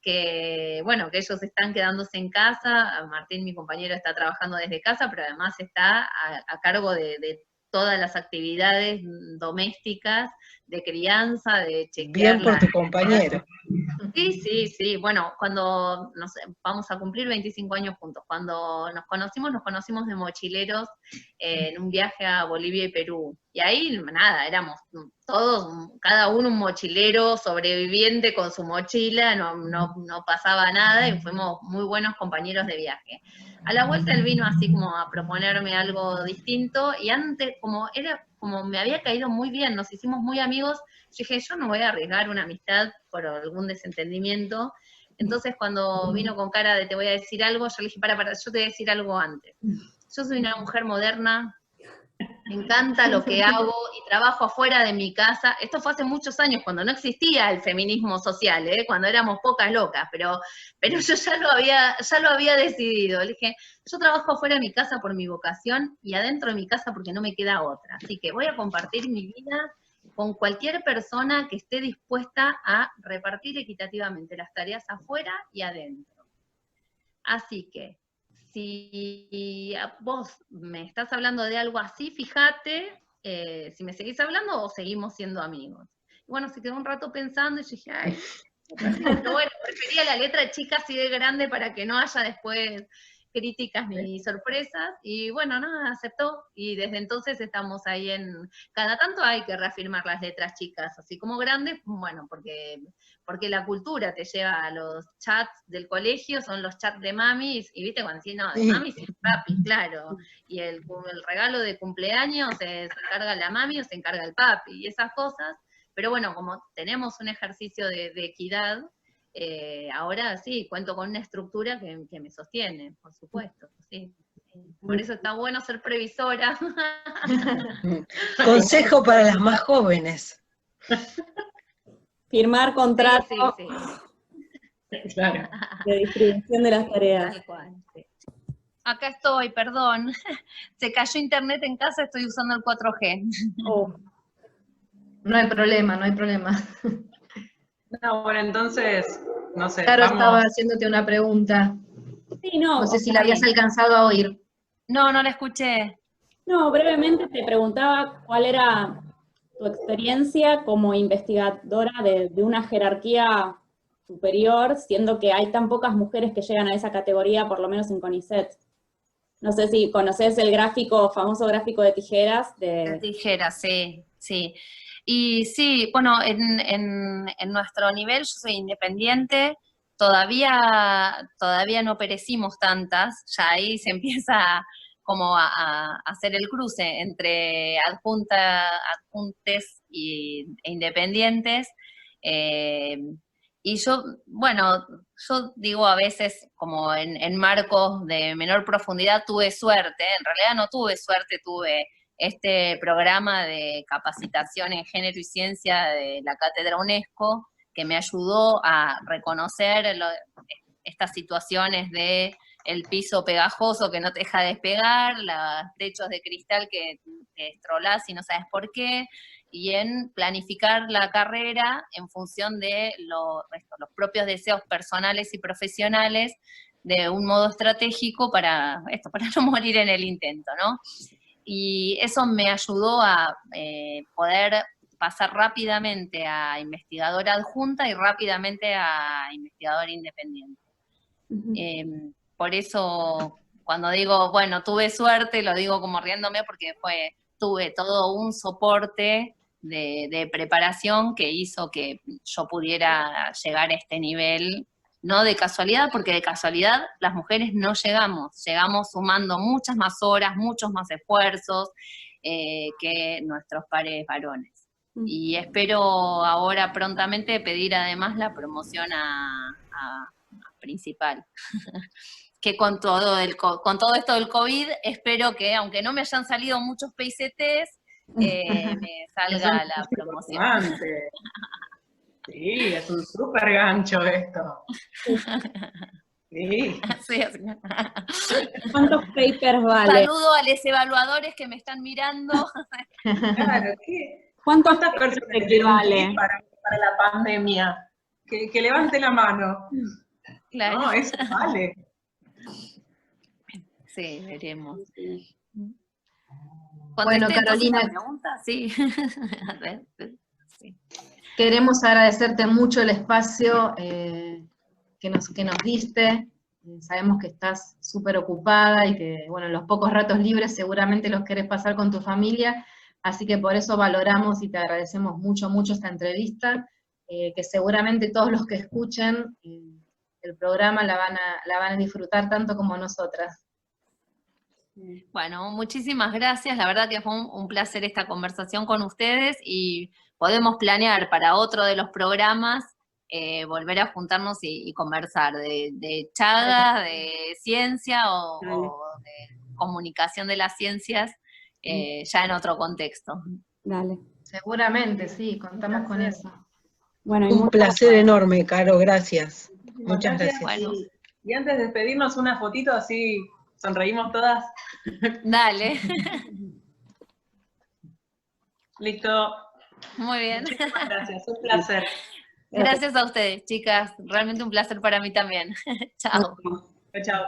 Speaker 4: que, bueno, que ellos están quedándose en casa. Martín, mi compañero, está trabajando desde casa, pero además está a cargo de todas las actividades domésticas, de crianza, de chequear.
Speaker 5: Bien por tu compañero.
Speaker 4: Sí, bueno, cuando vamos a cumplir 25 años juntos. Cuando nos conocimos de mochileros en un viaje a Bolivia y Perú. Y ahí, nada, éramos todos, cada uno un mochilero sobreviviente con su mochila, no pasaba nada, y fuimos muy buenos compañeros de viaje. A la vuelta él vino así como a proponerme algo distinto, y antes, como me había caído muy bien, nos hicimos muy amigos, yo dije, yo no voy a arriesgar una amistad por algún desentendimiento. Entonces cuando vino con cara de te voy a decir algo, yo le dije, para, yo te voy a decir algo antes. Yo soy una mujer moderna, me encanta lo que hago y trabajo afuera de mi casa. Esto fue hace muchos años, cuando no existía el feminismo social, cuando éramos pocas locas, pero yo ya lo había decidido. Le dije, yo trabajo afuera de mi casa por mi vocación y adentro de mi casa porque no me queda otra. Así que voy a compartir mi vida con cualquier persona que esté dispuesta a repartir equitativamente las tareas afuera y adentro. Así que, si vos me estás hablando de algo así, fíjate si me seguís hablando o seguimos siendo amigos. Y bueno, se quedó un rato pensando y yo dije, ay, pero bueno, prefería la letra chica así de grande para que no haya después críticas ni sorpresas, y bueno, nada, aceptó, y desde entonces estamos ahí cada tanto hay que reafirmar las letras chicas, así como grandes, bueno, porque la cultura te lleva a los chats del colegio, son los chats de mamis, y viste cuando decís, no, de mamis y papi, claro, y el regalo de cumpleaños se encarga la mami o se encarga el papi, y esas cosas, pero bueno, como tenemos un ejercicio de equidad, ahora sí, cuento con una estructura que me sostiene, por supuesto, sí. Por eso está bueno ser previsora.
Speaker 5: Consejo para las más jóvenes.
Speaker 2: Firmar contrato
Speaker 4: Sí.
Speaker 3: Claro.
Speaker 2: de distribución de las tareas.
Speaker 4: Tal cual, sí. Acá estoy, perdón. Se cayó internet en casa, estoy usando el 4G.
Speaker 2: Oh.
Speaker 1: No hay problema, no hay problema.
Speaker 3: No, bueno, entonces, no sé,
Speaker 1: Claro,
Speaker 3: vamos.
Speaker 1: estaba haciéndote una pregunta.
Speaker 2: Sí, no,
Speaker 1: No sé
Speaker 2: o
Speaker 1: si
Speaker 2: sea,
Speaker 1: la habías alcanzado a oír.
Speaker 4: No la escuché.
Speaker 2: no, brevemente te preguntaba cuál era tu experiencia como investigadora de una jerarquía superior, siendo que hay tan pocas mujeres que llegan a esa categoría, por lo menos en CONICET. No sé si conoces el famoso gráfico de tijeras.
Speaker 4: De tijeras, sí. Y sí, bueno, en nuestro nivel yo soy independiente, todavía no perecimos tantas, ya ahí se empieza como a hacer el cruce entre adjuntes e independientes. Y yo digo a veces como en marcos de menor profundidad tuve suerte, en realidad no tuve suerte, tuve este programa de capacitación en género y ciencia de la Cátedra UNESCO, que me ayudó a reconocer estas situaciones de el piso pegajoso que no te deja despegar, los techos de cristal que estrolás y no sabes por qué, y en planificar la carrera en función de los propios deseos personales y profesionales de un modo estratégico para no morir en el intento, ¿no? Y eso me ayudó a poder pasar rápidamente a investigadora adjunta y rápidamente a investigadora independiente. Por eso, cuando digo, bueno, tuve suerte, lo digo como riéndome porque tuve todo un soporte de preparación que hizo que yo pudiera llegar a este nivel, no de casualidad, porque de casualidad las mujeres no llegamos sumando muchas más horas, muchos más esfuerzos que nuestros pares varones. Y espero ahora prontamente pedir además la promoción a principal. Que con todo esto del COVID, espero que, aunque no me hayan salido muchos PICTs, me salga la promoción.
Speaker 3: Sí, es un súper gancho esto. Sí.
Speaker 4: Sí.
Speaker 2: ¿Cuántos papers vale?
Speaker 4: Saludo a los evaluadores que me están mirando.
Speaker 3: Claro,
Speaker 2: ¿Cuántas
Speaker 3: personas le dieron clic para la pandemia? Que levante la mano.
Speaker 4: Claro.
Speaker 3: No, eso vale.
Speaker 4: Sí, veremos.
Speaker 1: Bueno, Carolina,
Speaker 4: sí.
Speaker 1: Sí. Queremos agradecerte mucho el espacio que nos diste. Sabemos que estás súper ocupada y que, bueno, los pocos ratos libres seguramente los querés pasar con tu familia, así que por eso valoramos y te agradecemos mucho, mucho esta entrevista, que seguramente todos los que escuchen el programa la van a disfrutar tanto como nosotras.
Speaker 4: Bueno, muchísimas gracias, la verdad que fue un placer esta conversación con ustedes y podemos planear para otro de los programas volver a juntarnos y conversar de chagas, de ciencia o de comunicación de las ciencias ya en otro contexto.
Speaker 2: Dale.
Speaker 1: Seguramente, sí, contamos con eso.
Speaker 2: Bueno,
Speaker 5: Un placer enorme, Caro, gracias. Muchas gracias.
Speaker 4: Bueno.
Speaker 3: Y antes de despedirnos, una fotito así sonreímos todas.
Speaker 4: Dale.
Speaker 3: Listo.
Speaker 4: Muy bien.
Speaker 3: Muchísimas gracias, un placer.
Speaker 4: Gracias a ustedes, chicas. Realmente un placer para mí también. Chao.
Speaker 3: Chao.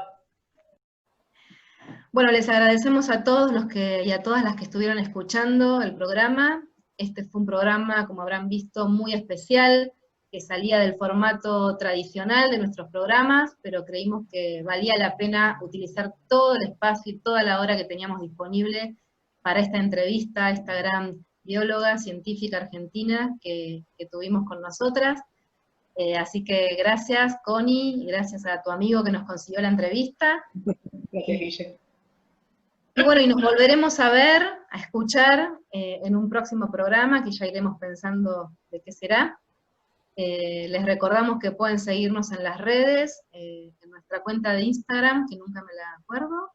Speaker 1: Bueno, les agradecemos a todos y a todas las que estuvieron escuchando el programa. Este fue un programa, como habrán visto, muy especial. que salía del formato tradicional de nuestros programas, pero creímos que valía la pena utilizar todo el espacio y toda la hora que teníamos disponible para esta entrevista, esta gran bióloga científica argentina que tuvimos con nosotras. Así que gracias, Connie, y gracias a tu amigo que nos consiguió la entrevista.
Speaker 3: Gracias, Guille.
Speaker 1: Y bueno, y nos volveremos a ver, a escuchar en un próximo programa, que ya iremos pensando de qué será. Les recordamos que pueden seguirnos en las redes, en nuestra cuenta de Instagram, que nunca me la acuerdo,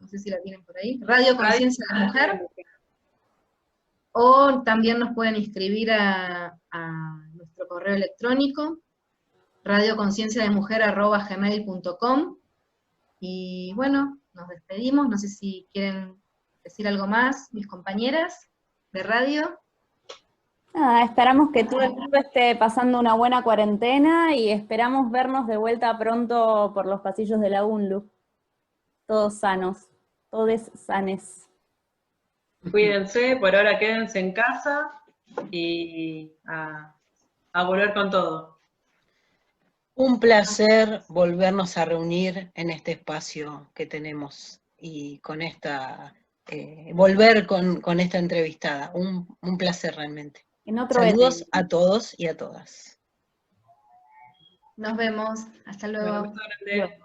Speaker 1: no sé si la tienen por ahí, Radio Conciencia de la Mujer, o también nos pueden inscribir a nuestro correo electrónico, radioconcienciademujer@gmail.com, y bueno, nos despedimos, no sé si quieren decir algo más, mis compañeras de radio.
Speaker 2: Nada, esperamos que todo el mundo esté pasando una buena cuarentena y esperamos vernos de vuelta pronto por los pasillos de la UNLU. Todos sanos, todes sanes.
Speaker 3: Cuídense, por ahora quédense en casa y a volver con todo.
Speaker 5: Un placer volvernos a reunir en este espacio que tenemos y con esta, volver con esta entrevistada. Un placer realmente.
Speaker 2: En otro
Speaker 5: Saludos
Speaker 2: evento.
Speaker 5: a todos y a todas.
Speaker 1: Nos vemos, hasta luego.
Speaker 3: Un beso grande.